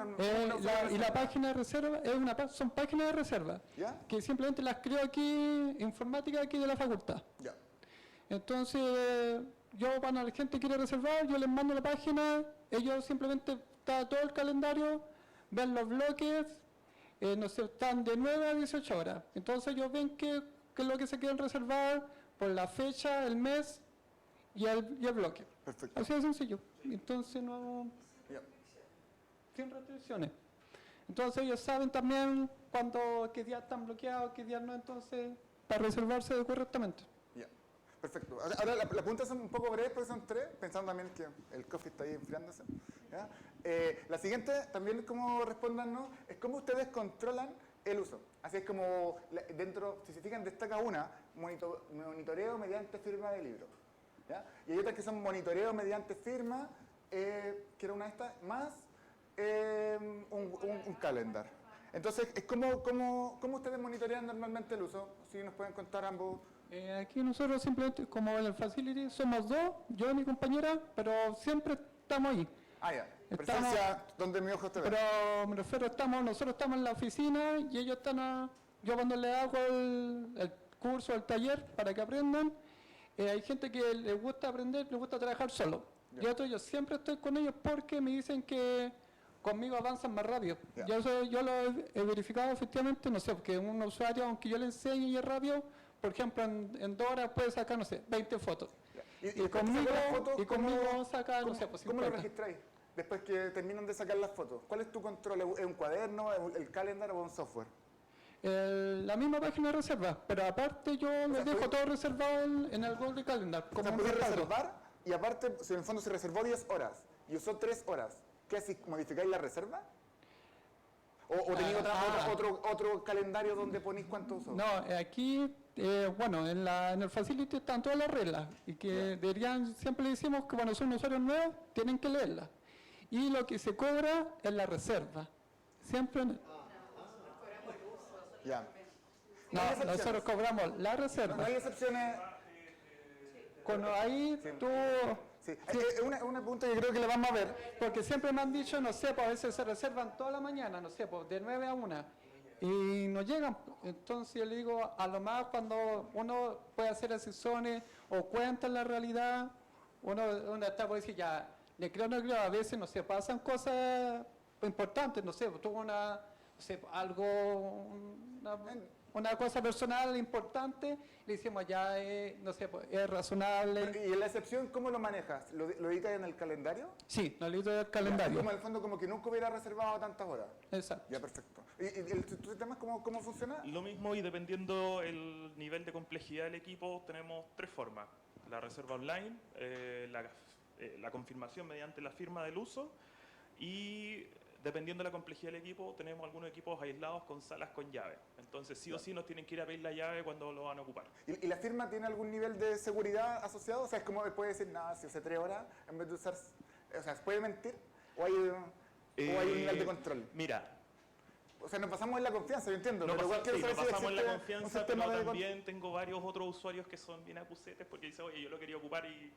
S13: Y la página de reserva son páginas de reserva,
S2: ¿Ya?
S13: que simplemente las creo aquí, informática aquí de la facultad.
S2: Ya.
S13: Entonces, yo cuando la gente quiere reservar, yo les mando la página, ellos simplemente está todo el calendario, ven los bloques, no sé, están de 9 a 18 horas. Entonces ellos ven qué es lo que se quieren reservar por la fecha, el mes y el bloque.
S2: Perfecto.
S13: Así de sencillo. Entonces no...
S2: Ya.
S13: Sin restricciones. Entonces ellos saben también qué días están bloqueados, qué días no, entonces para reservarse correctamente.
S2: Ya. Perfecto. Ahora las preguntas son un poco breves porque son tres, pensando también que el coffee está ahí enfriándose. ¿Ya? La siguiente, también como respondan, es cómo ustedes controlan el uso. Así es como dentro, si se fijan, destaca una, monitoreo mediante firma de libro. ¿Ya? Y hay otras que son monitoreo mediante firma, que era una de estas, más un calendar. Entonces, es ¿cómo ustedes monitorean normalmente el uso? Si nos pueden contar ambos.
S13: Aquí nosotros simplemente, como en el Facility, somos dos, yo y mi compañera, pero siempre estamos ahí.
S2: Ah, ya. Presencia donde mi ojo te ve.
S13: Pero me refiero, nosotros estamos en la oficina y ellos están yo cuando les hago el curso, el taller para que aprendan, hay gente que les gusta aprender, les gusta trabajar solo.
S2: Ya.
S13: Y otros, yo siempre estoy con ellos porque me dicen que conmigo avanzan más rápido.
S2: Ya.
S13: Yo lo he verificado efectivamente, no sé, porque un usuario, aunque yo le enseñe y es rápido, por ejemplo, en 2 horas puede sacar, no sé, 20 fotos. Y conmigo saca, no sé, pues 50.
S2: ¿Cómo lo registráis? Después que terminan de sacar las fotos. ¿Cuál es tu control? ¿Es un cuaderno, el calendar o un software?
S13: La misma página de reserva, pero aparte yo les dejo todo reservado en el Google Calendar.
S2: O sea,
S13: un
S2: podés
S13: respaldo.
S2: reservar y aparte, si en el fondo se reservó 10 horas y usó 3 horas, ¿qué así? ¿Modificáis la reserva? ¿O tenéis otro calendario donde ponéis cuánto usó?
S13: No, aquí, bueno, en el Facility están todas las reglas y que deberían, siempre le decimos que cuando son usuarios nuevos tienen que leerlas. Y lo que se cobra es la reserva. Siempre...
S2: Ya.
S13: No, nosotros cobramos la reserva.
S2: No hay excepciones.
S13: Cuando ahí tú...
S2: Sí. Es una pregunta que creo que le vamos a ver.
S13: Porque siempre me han dicho, no sé, pues a veces se reservan toda la mañana, no sé, pues de 9 a 1. Y no llegan. Entonces yo le digo, a lo más cuando uno puede hacer excepciones o cuenta la realidad, uno está por decir, ya, le creo o no creo, a veces, no sé, pasan cosas importantes, no sé, tuvo no sé, una cosa personal importante, le decimos ya, no sé, es razonable.
S2: ¿Y en la excepción cómo lo manejas? ¿Lo dedicas en el calendario?
S13: Sí, lo edito del calendario.
S2: Como en el fondo como que nunca hubiera reservado tantas horas.
S13: Exacto.
S2: Ya, perfecto. ¿Y tu sistema cómo funciona?
S6: Lo mismo, y dependiendo el nivel de complejidad del equipo, tenemos 3 formas. La reserva online, la confirmación mediante la firma del uso y dependiendo de la complejidad del equipo, tenemos algunos equipos aislados con salas con llave. Entonces, sí o sí nos tienen que ir a pedir la llave cuando lo van a ocupar.
S2: ¿Y la firma tiene algún nivel de seguridad asociado? O sea, es como puede decir, nada, si hace 3 horas, en vez de usar... O sea, ¿se puede mentir? ¿O hay un nivel de control?
S6: Mira,
S2: o sea, nos basamos en la confianza, yo entiendo.
S6: No
S2: pero igual quiero
S6: nos
S2: saber si
S6: basamos en la
S2: existe
S6: confianza,
S2: un
S6: pero
S2: sistema de
S6: también tengo varios otros usuarios que son bien acusetes porque dicen, oye, yo lo quería ocupar y,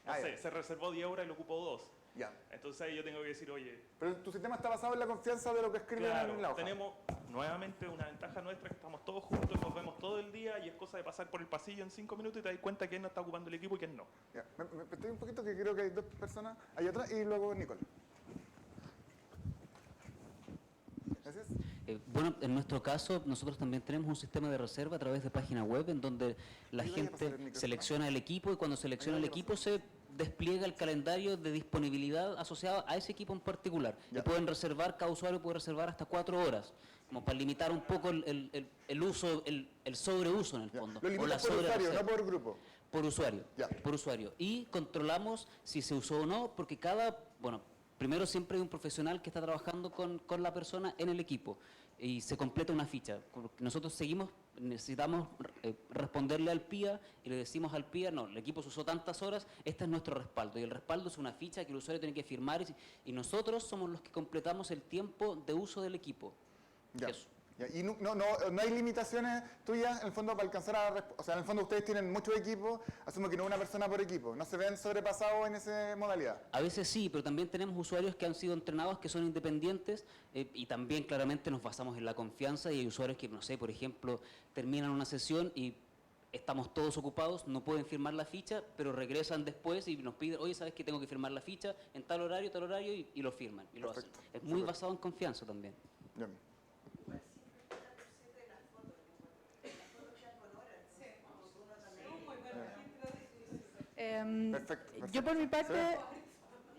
S6: no sé, se reservó 10 horas y lo ocupó 2.
S2: Ya.
S6: Entonces ahí yo tengo que decir, oye...
S2: Pero tu sistema está basado en la confianza de lo que escriben en la hoja.
S6: Tenemos nuevamente una ventaja nuestra que estamos todos juntos, nos vemos todo el día y es cosa de pasar por el pasillo en 5 minutos y te das cuenta quién no está ocupando el equipo y quién no.
S2: Ya. Me estoy un poquito que creo que hay 2 personas ahí atrás y luego Nicole. Gracias.
S9: Bueno, en nuestro caso, nosotros también tenemos un sistema de reserva a través de página web en donde la gente selecciona el equipo y cuando selecciona el equipo se despliega el calendario de disponibilidad asociado a ese equipo en particular. Y pueden reservar, cada usuario puede reservar hasta 4 horas, como para limitar un poco el uso, el sobreuso en el fondo.
S2: Lo limitas por usuario, no por grupo.
S9: Por usuario, por usuario. Y controlamos si se usó o no, porque primero siempre hay un profesional que está trabajando con la persona en el equipo y se completa una ficha. Nosotros necesitamos responderle al PIA y le decimos al PIA, no, el equipo se usó tantas horas, este es nuestro respaldo. Y el respaldo es una ficha que el usuario tiene que firmar y nosotros somos los que completamos el tiempo de uso del equipo. Eso.
S2: Y no hay limitaciones tuyas, en el fondo, para alcanzar o sea, en el fondo ustedes tienen muchos equipos, asumo que no una persona por equipo, ¿no se ven sobrepasados en esa modalidad?
S9: A veces sí, pero también tenemos usuarios que han sido entrenados, que son independientes, y también claramente nos basamos en la confianza, y hay usuarios que, no sé, por ejemplo, terminan una sesión y estamos todos ocupados, no pueden firmar la ficha, pero regresan después y nos piden, oye, ¿sabes que tengo que firmar la ficha en tal horario, y lo firman, y lo hacen. Es muy basado en confianza también.
S1: Yo por mi parte,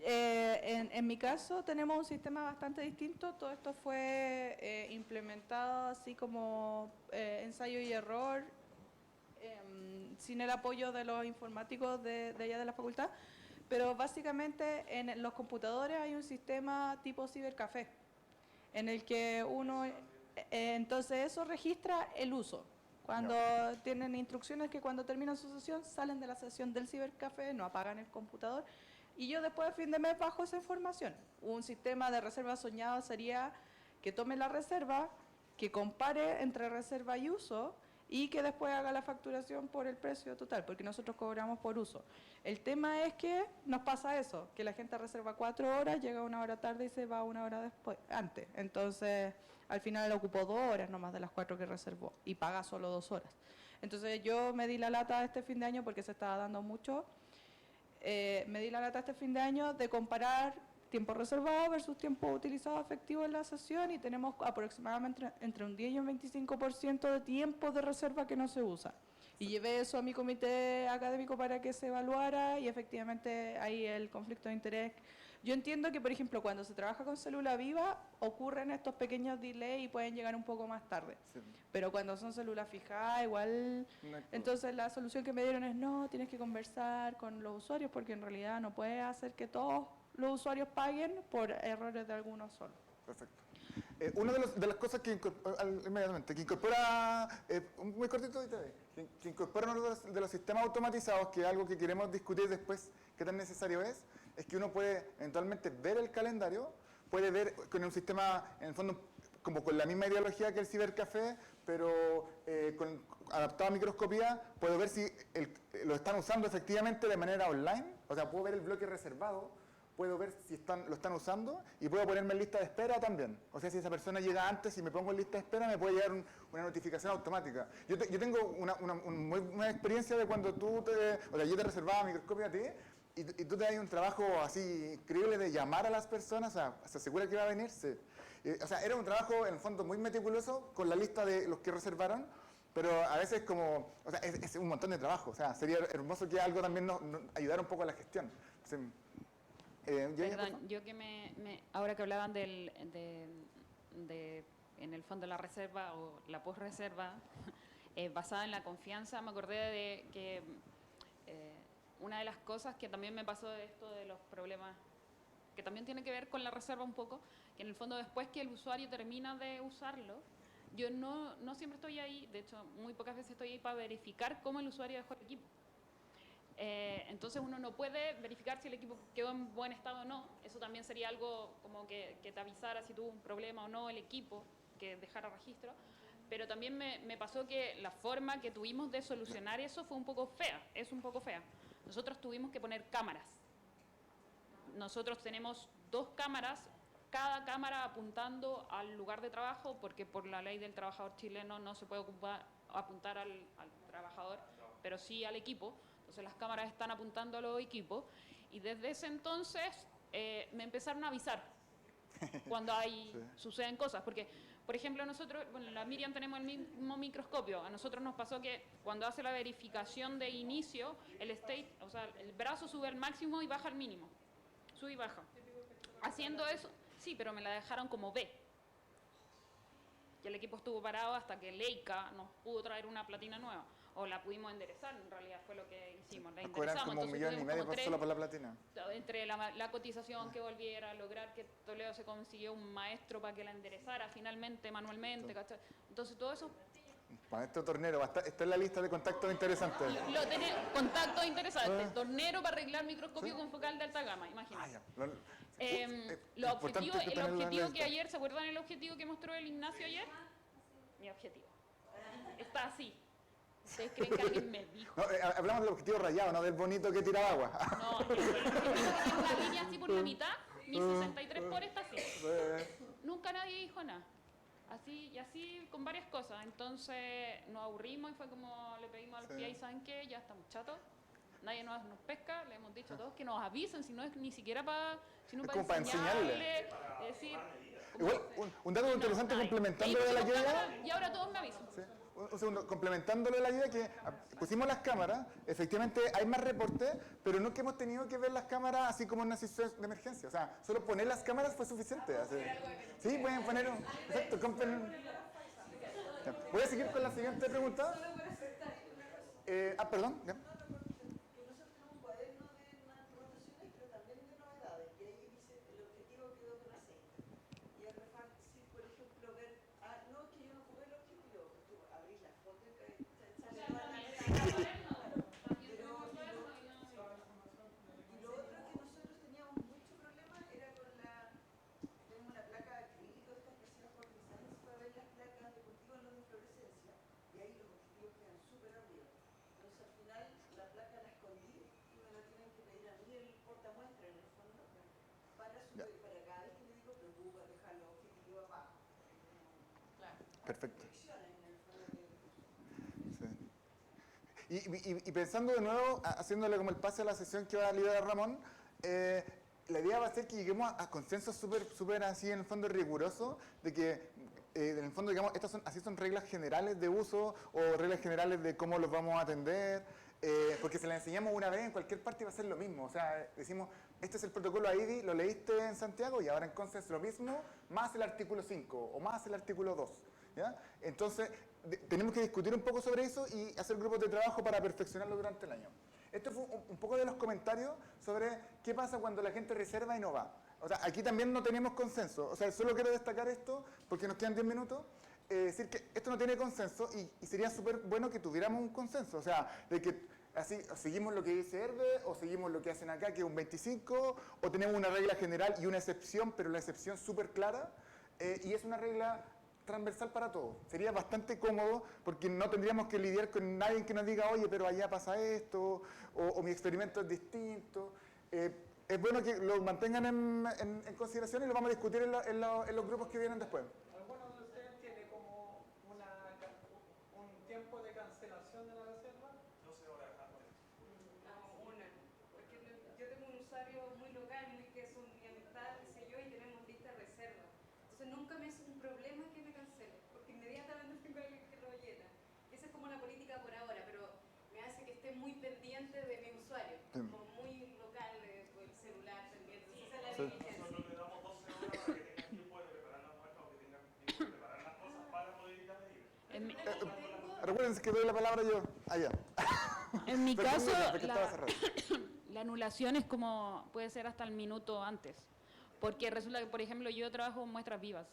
S1: en mi caso tenemos un sistema bastante distinto. Todo esto fue implementado así como ensayo y error, sin el apoyo de los informáticos de allá de la facultad. Pero básicamente en los computadores hay un sistema tipo cibercafé, en el que uno, entonces eso registra el uso. Cuando tienen instrucciones que cuando terminan su sesión salen de la sesión del cibercafé, no apagan el computador y yo después de fin de mes bajo esa información. Un sistema de reserva soñado sería que tome la reserva, que compare entre reserva y uso y que después haga la facturación por el precio total, porque nosotros cobramos por uso. El tema es que nos pasa eso, que la gente reserva 4 horas, llega 1 hora tarde y se va 1 hora después, antes. Entonces, al final ocupó 2 horas nomás de las 4 que reservó y paga solo 2 horas. Entonces, yo me di la lata este fin de año porque se estaba dando mucho. Me di la lata este fin de año de comparar tiempo reservado versus tiempo utilizado efectivo en la sesión y tenemos aproximadamente entre un 10 y un 25% de tiempo de reserva que no se usa. Y llevé eso a mi comité académico para que se evaluara y efectivamente hay el conflicto de interés. Yo entiendo que, por ejemplo, cuando se trabaja con célula viva ocurren estos pequeños delays y pueden llegar un poco más tarde. Sí. Pero cuando son células fijadas, igual... Entonces la solución que me dieron es no, tienes que conversar con los usuarios porque en realidad no puedes hacer que todos los usuarios paguen por errores de algunos solo.
S2: Perfecto. Una de las cosas que incorpora, muy cortito, que incorpora uno de los sistemas automatizados, que es algo que queremos discutir después, qué tan necesario es que uno puede eventualmente ver el calendario, puede ver con un sistema, en el fondo, como con la misma ideología que el cibercafé, pero adaptado a microscopía, puedo ver si lo están usando efectivamente de manera online, o sea, puedo ver el bloque reservado, puedo ver si lo están usando y puedo ponerme en lista de espera también. O sea, si esa persona llega antes y me pongo en lista de espera, me puede llegar una notificación automática. Yo tengo una muy buena experiencia de cuando yo te reservaba microscopio a ti y tú te das un trabajo así increíble de llamar a las personas, se asegura que va a venirse. O sea, era un trabajo en el fondo muy meticuloso con la lista de los que reservaron, pero a veces o sea, es un montón de trabajo. O sea, sería hermoso que algo también nos ayudara un poco a la gestión.
S11: Perdón, yo que ahora que hablaban en el fondo la reserva o la posreserva basada en la confianza, me acordé de que una de las cosas que también me pasó de esto de los problemas que también tiene que ver con la reserva un poco, que en el fondo después que el usuario termina de usarlo, yo no siempre estoy ahí, de hecho muy pocas veces estoy ahí para verificar cómo el usuario dejó el equipo. Entonces uno no puede verificar si el equipo quedó en buen estado o no. Eso también sería algo como que te avisara si tuvo un problema o no el equipo, que dejara registro. Pero también me pasó que la forma que tuvimos de solucionar eso fue un poco fea, es un poco fea. Nosotros tuvimos que poner cámaras. Nosotros tenemos 2 cámaras, cada cámara apuntando al lugar de trabajo, porque por la ley del trabajador chileno no se puede apuntar al trabajador, pero sí al equipo. Entonces las cámaras están apuntando a los equipos y desde ese entonces me empezaron a avisar cuando suceden cosas. Porque, por ejemplo, nosotros, bueno, la Miriam tenemos el mismo microscopio. A nosotros nos pasó que cuando hace la verificación de inicio, el state, o sea, el brazo sube al máximo y baja al mínimo. Sube y baja. Haciendo eso, sí, pero me la dejaron como B. Y el equipo estuvo parado hasta que Leica nos pudo traer una platina nueva. O la pudimos enderezar, en realidad fue lo que hicimos. La
S2: Cobran
S11: enderezamos.
S2: como
S11: Entonces,
S2: 1,5 millones por solo por la platina.
S11: Entre la cotización que volviera, lograr que Toledo se consiguió un maestro para que la enderezara finalmente, manualmente, ¿cachai? Entonces todo eso...
S2: Maestro tornero, está en la lista de contactos interesantes.
S11: Lo tenés, contactos interesantes, tornero para arreglar microscopio con focal de alta gama, imagínate. El objetivo que ayer, ¿se acuerdan el objetivo que mostró el Ignacio ayer? Mi objetivo. Está así. ¿Ustedes creen que alguien me dijo?
S2: No, hablamos del objetivo rayado, no del bonito que tiraba agua.
S11: No, el objetivo es una línea así por la mitad, mi 63 por está así. Nunca nadie dijo nada. Así, y así con varias cosas. Entonces nos aburrimos y fue como le pedimos a los PI, ¿saben qué? Ya estamos chatos. Nadie nos pesca, le hemos dicho a todos que nos avisen, si no es ni siquiera sino para enseñarle. Decir,
S2: igual, un dato interesante complementando de la ayuda.
S11: Y ahora todos me avisan.
S2: Sí. Un segundo, complementándolo de la ayuda, que pusimos las cámaras, efectivamente hay más reportes, pero no que hemos tenido que ver las cámaras así como en una situación de emergencia. O sea, solo poner las cámaras fue suficiente. Sí, pueden poner un... Exacto, voy a seguir con la siguiente pregunta. Perdón. ¿Ya? Perfecto. Sí. Y pensando de nuevo, haciéndole como el pase a la sesión que va a liderar Ramón, la idea va a ser que lleguemos a consensos súper así en el fondo riguroso, de que en el fondo digamos, así son reglas generales de uso o reglas generales de cómo los vamos a atender, porque si las enseñamos una vez en cualquier parte va a ser lo mismo. O sea, decimos, este es el protocolo AIDI, lo leíste en Santiago y ahora en Conce es lo mismo, más el artículo 5 o más el artículo 2. ¿Ya? Entonces, tenemos que discutir un poco sobre eso y hacer grupos de trabajo para perfeccionarlo durante el año. Esto fue un poco de los comentarios sobre qué pasa cuando la gente reserva y no va. O sea, aquí también no tenemos consenso. O sea, solo quiero destacar esto, porque nos quedan 10 minutos, decir que esto no tiene consenso y sería súper bueno que tuviéramos un consenso. O sea, de que así seguimos lo que dice Herbe, o seguimos lo que hacen acá, que es un 25, o tenemos una regla general y una excepción, pero la excepción súper clara, y es una regla transversal para todos. Sería bastante cómodo porque no tendríamos que lidiar con nadie que nos diga, oye, pero allá pasa esto, o mi experimento es distinto. Es bueno que lo mantengan en consideración y lo vamos a discutir en los grupos que vienen después.
S14: ¿Alguno de ustedes tiene como un tiempo de cancelación de la reserva?
S3: 12 horas. Una. Porque yo tengo un usuario muy local, muy que es un amistad, qué sé yo, y tenemos lista de reserva. Entonces nunca me es un problema que me cancele, porque inmediatamente tengo alguien que lo llena. Esa es como la política por ahora, pero me hace que esté muy pendiente de mi usuario, como muy local, el celular pendiente. Esa es la diligencia.
S6: Nosotros le damos 12 horas para que tengan tiempo de preparar las muestras o que tengan tiempo de preparar las cosas para poder ir a medir.
S2: Recuérdense que doy la palabra yo. Allá.
S11: En mi caso, la anulación es como, puede ser hasta el minuto antes. Porque resulta que, por ejemplo, yo trabajo en muestras vivas.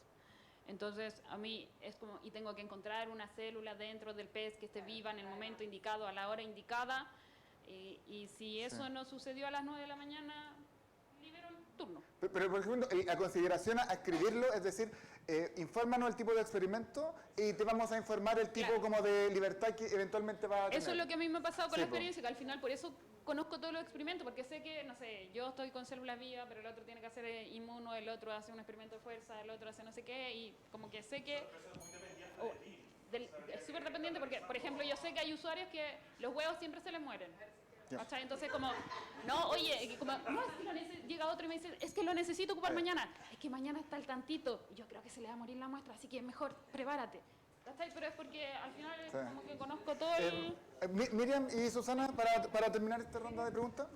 S11: Entonces, a mí es como, y tengo que encontrar una célula dentro del pez que esté viva en el momento indicado, a la hora indicada. Y si eso no sucedió a las 9 de la mañana, libero el turno.
S2: Pero, por ejemplo, la consideración a escribirlo, es decir, infórmanos el tipo de experimento y te vamos a informar el tipo como de libertad que eventualmente va a tener.
S11: Eso es lo que a mí me ha pasado con
S2: Sí,
S11: la experiencia, que al final por eso conozco todos los experimentos, porque sé que, no sé, yo estoy con células vivas, pero el otro tiene que hacer inmuno, el otro hace un experimento de fuerza, el otro hace no sé qué, y como que sé que... Es súper dependiente porque, por ejemplo, yo sé que hay usuarios que los huevos siempre se les mueren. ¿Cachai? Entonces como, no, oye, como, no, es que llega otro y me dice, es que lo necesito ocupar mañana. Es que mañana está el tantito. Yo creo que se le va a morir la muestra, así que mejor prepárate. ¿Cachai? Pero es porque al final como que conozco todo el...
S2: Miriam y Susana, para terminar esta ronda de preguntas.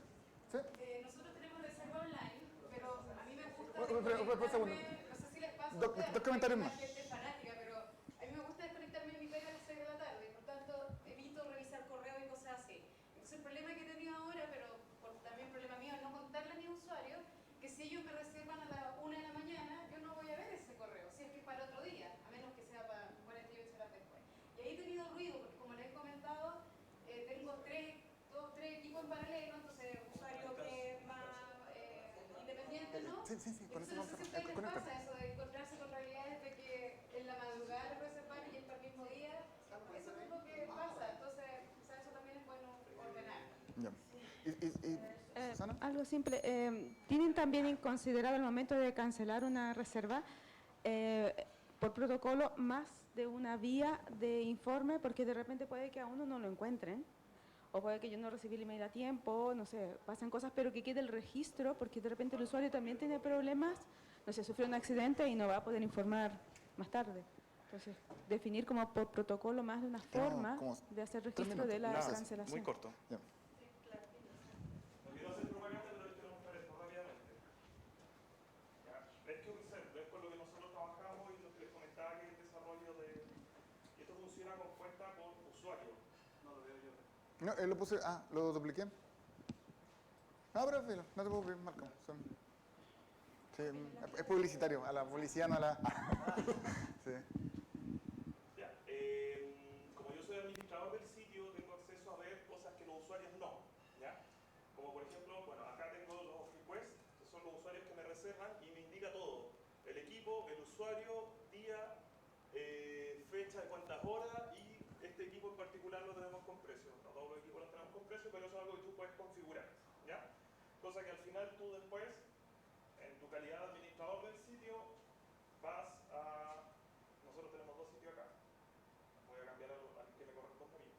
S2: ¿Sí?
S3: Nosotros tenemos reserva online, pero a mí me gusta...
S2: Por segundo.
S3: No sé si les pasa a
S2: Dos
S3: ustedes,
S2: comentarios
S3: hay
S2: más.
S3: gente fanática, pero a mí me gusta desconectarme de mi pega a las 6 de la tarde, por tanto evito revisar correo y cosas así. Entonces el problema que he tenido ahora, pero también problema mío, es no contarle a mi usuario que si ellos me reservan a las 1 de la mañana, yo no voy a ver ese correo, si es que es para otro día, a menos que sea para 48 horas después. Y ahí he tenido ruido, porque como les he comentado, tengo tres equipos en paralelo, entonces usuario que es más independiente, ¿no?
S2: Sí, con eso
S3: Entonces, no sé si a ustedes les
S2: conecta.
S3: pasa eso de encontrarse con realidades de que en la madrugada les reservan y es para el mismo día. Eso es lo que pasa, entonces quizás eso también es bueno ordenar.
S2: Ya. ¿Susana?
S7: Algo simple. ¿Tienen también considerado al momento de cancelar una reserva por protocolo más de una vía de informe? Porque de repente puede que a uno no lo encuentren, o puede que yo no recibí el email a tiempo, no sé, pasan cosas, pero que quede el registro, porque de repente el usuario también tiene problemas, no sé, sufrió un accidente y no va a poder informar más tarde. Entonces, definir como por protocolo más de una forma de hacer registro de la cancelación.
S6: Muy corto.
S2: Ya.
S6: No quiero hacer propaganda, pero les quiero mostrar esto rápidamente. Rescue Reserve es con lo que nosotros trabajamos y lo que les comentaba que es el desarrollo de... Y esto funciona con cuenta por usuario. No lo veo yo.
S2: No, lo puse, lo dupliqué. No, pero filo, no te preocupes, Marco. Sí, es publicitario, a la publicidad no a la... Sí.
S6: Ya, como yo soy administrador del sitio, tengo acceso a ver cosas que los usuarios no. ¿Ya? Como por ejemplo, bueno, acá tengo los requests, que son los usuarios que me reservan y me indica todo. El equipo, el usuario, día, fecha de cuántas horas y este equipo en particular lo tenemos con precio. No todos los equipos los tenemos con precio, pero eso es algo que tú puedes configurar. ¿Ya? Cosa que al final tú después, en tu calidad de administrador del sitio, vas a... Nosotros tenemos dos sitios acá. Voy a cambiar al que me corresponde a mí.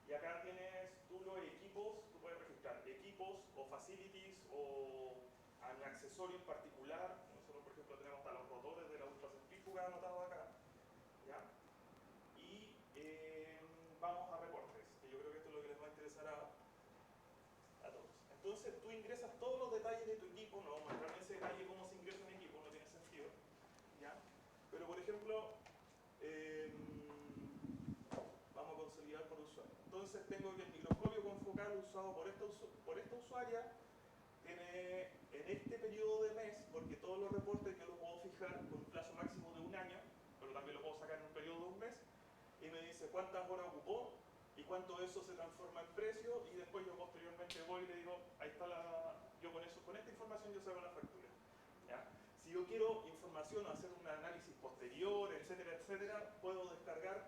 S6: Y acá tienes tú los equipos, tú puedes registrar equipos o facilities o un accesorio en particular. Nosotros, por ejemplo, tenemos hasta los rotores de la ultracentrífuga anotados acá. ¿Ya? Y vamos a reportes, que yo creo que esto es lo que les va a interesar a todos. Entonces tú ingresas todos los detalles de tu equipo, no vamos a entrar en ese detalle cómo se ingresa un equipo, no tiene sentido. ¿Ya? Pero por ejemplo, vamos a consolidar por usuario. Entonces tengo que el microscopio confocal usado por esta usuaria tiene en este periodo de mes, porque todos los reportes yo los puedo fijar con un plazo máximo de 1 año, pero también lo puedo sacar en un periodo de 1 mes, y me dice cuántas horas ocupó y cuánto eso se transforma en precio, y después yo posteriormente voy y le digo, ahí está yo con esta información yo saco la factura. ¿Ya? Si yo quiero información o hacer un análisis posterior, etcétera, etcétera, puedo descargar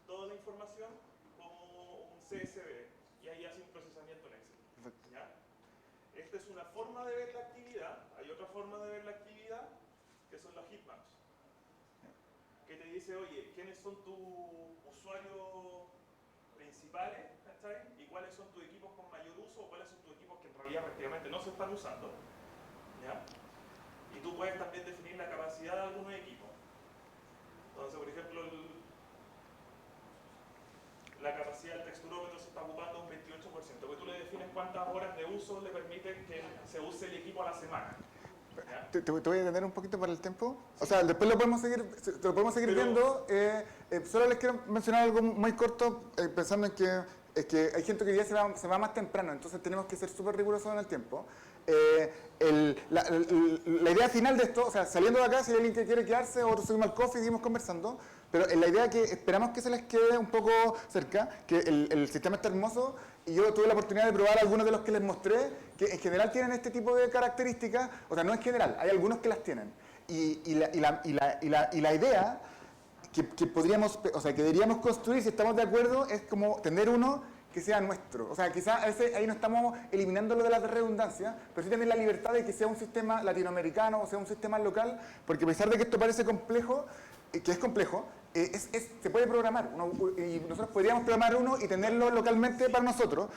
S6: toda la información como un CSV y ahí hace un procesamiento en Excel. ¿Ya? Esta es una forma de ver la actividad. Hay otra forma de ver la actividad que son los heatmaps, que te dice, oye, ¿quiénes son tus usuarios principales? ¿Cachai? Y cuáles son tus equipos con mayor uso o cuáles son tus equipos que en realidad prácticamente no se están usando. ¿Ya? Y tú puedes también definir la capacidad de algunos equipos. Entonces, por ejemplo, la capacidad del texturómetro se está ocupando un 28%, porque tú le defines cuántas horas de uso le permiten que se use el equipo a la semana.
S2: Te voy a detener un poquito para el tiempo. O sea, después lo podemos seguir viendo. Solo les quiero mencionar algo muy corto, pensando en que es que hay gente que hoy día se va más temprano, entonces tenemos que ser súper rigurosos en el tiempo. La idea final de esto, o sea, saliendo de acá, si hay alguien que quiere quedarse, otros subimos al coffee y seguimos conversando, pero la idea que esperamos que se les quede un poco cerca, que el sistema está hermoso, y yo tuve la oportunidad de probar algunos de los que les mostré, que en general tienen este tipo de características, o sea, no en general, hay algunos que las tienen. Y la idea que podríamos, o sea, que deberíamos construir, si estamos de acuerdo, es como tener uno que sea nuestro. O sea, quizás ahí no estamos eliminando lo de la redundancia, pero sí tener la libertad de que sea un sistema latinoamericano o sea un sistema local, porque a pesar de que esto parece complejo, que es complejo, se puede programar. Y nosotros podríamos programar uno y tenerlo localmente para nosotros.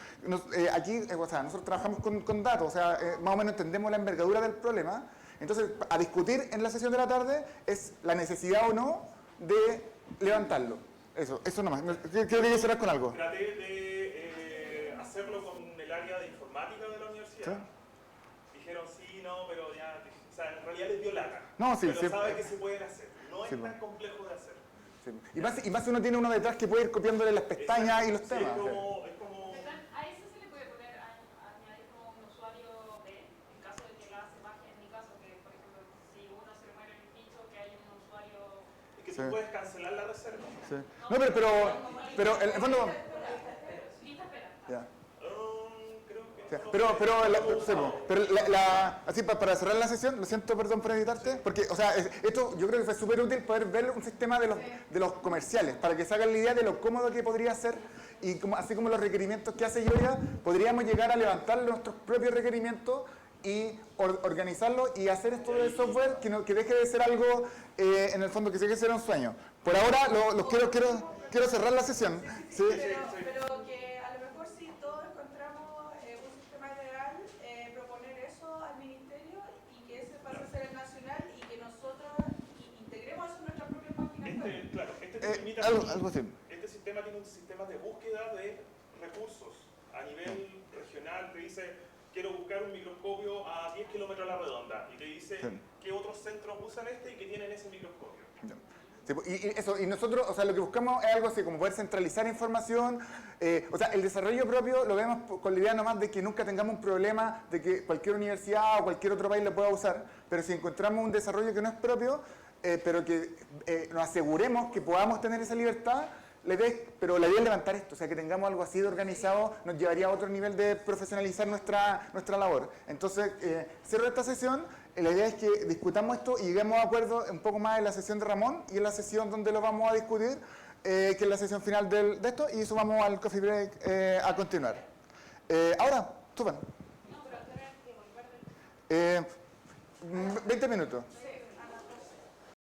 S2: Aquí, o sea, nosotros trabajamos con datos, o sea, más o menos entendemos la envergadura del problema. Entonces, a discutir en la sesión de la tarde es la necesidad o no de levantarlo. Eso nomás. Creo que hay que cerrar con algo.
S6: Traté de hacerlo con el área de informática de la universidad. ¿Sí? Dijeron sí, no, pero ya, o sea, en realidad les dio lata.
S2: No, sí,
S6: pero
S2: sí.
S6: sabe que se pueden hacer. No
S2: Sí,
S6: es tan complejo de hacer.
S2: Sí. Y más si uno tiene uno detrás que puede ir copiándole las pestañas y los temas.
S11: A eso se le puede poner, añadir como un usuario B, en caso de que la se baje, en mi caso, que por ejemplo, si uno se le muere el bicho, que hay un usuario...
S6: Es que tú puedes cancelar la reserva.
S2: Sí. No, pero en el fondo... Ya. Así para cerrar la sesión, lo siento, perdón por editarte, porque, o sea, esto yo creo que fue súper útil poder ver un sistema de los comerciales, para que se hagan la idea de lo cómodo que podría ser, y así como los requerimientos que hace Yoria, podríamos llegar a levantar nuestros propios requerimientos y organizarlo y hacer esto de software que deje de ser algo, en el fondo, que deje de ser un sueño. Por ahora, quiero cerrar la sesión. ¿Sí?
S1: Pero que a lo mejor si todos encontramos un sistema ideal, proponer eso al ministerio y que ese pase a ser el nacional y que nosotros integremos eso en nuestra propia página web.
S6: Claro, este sistema tiene un sistema de búsqueda de recursos a nivel regional. Te dice, quiero buscar un microscopio a 10 kilómetros a la redonda, y te dice qué otros centros usan y que tienen ese microscopio.
S2: Y nosotros, o sea, lo que buscamos es algo así, como poder centralizar información, o sea, el desarrollo propio lo vemos con la idea nomás de que nunca tengamos un problema de que cualquier universidad o cualquier otro país lo pueda usar, pero si encontramos un desarrollo que no es propio, pero que nos aseguremos que podamos tener esa libertad, la idea es levantar esto, o sea, que tengamos algo así de organizado, nos llevaría a otro nivel de profesionalizar nuestra labor. Entonces, cierro esta sesión. La idea es que discutamos esto y lleguemos a acuerdo un poco más en la sesión de Ramón y en la sesión donde lo vamos a discutir, que es la sesión final de esto, y eso vamos al coffee break a continuar. Ahora, Tupan. 20 minutos.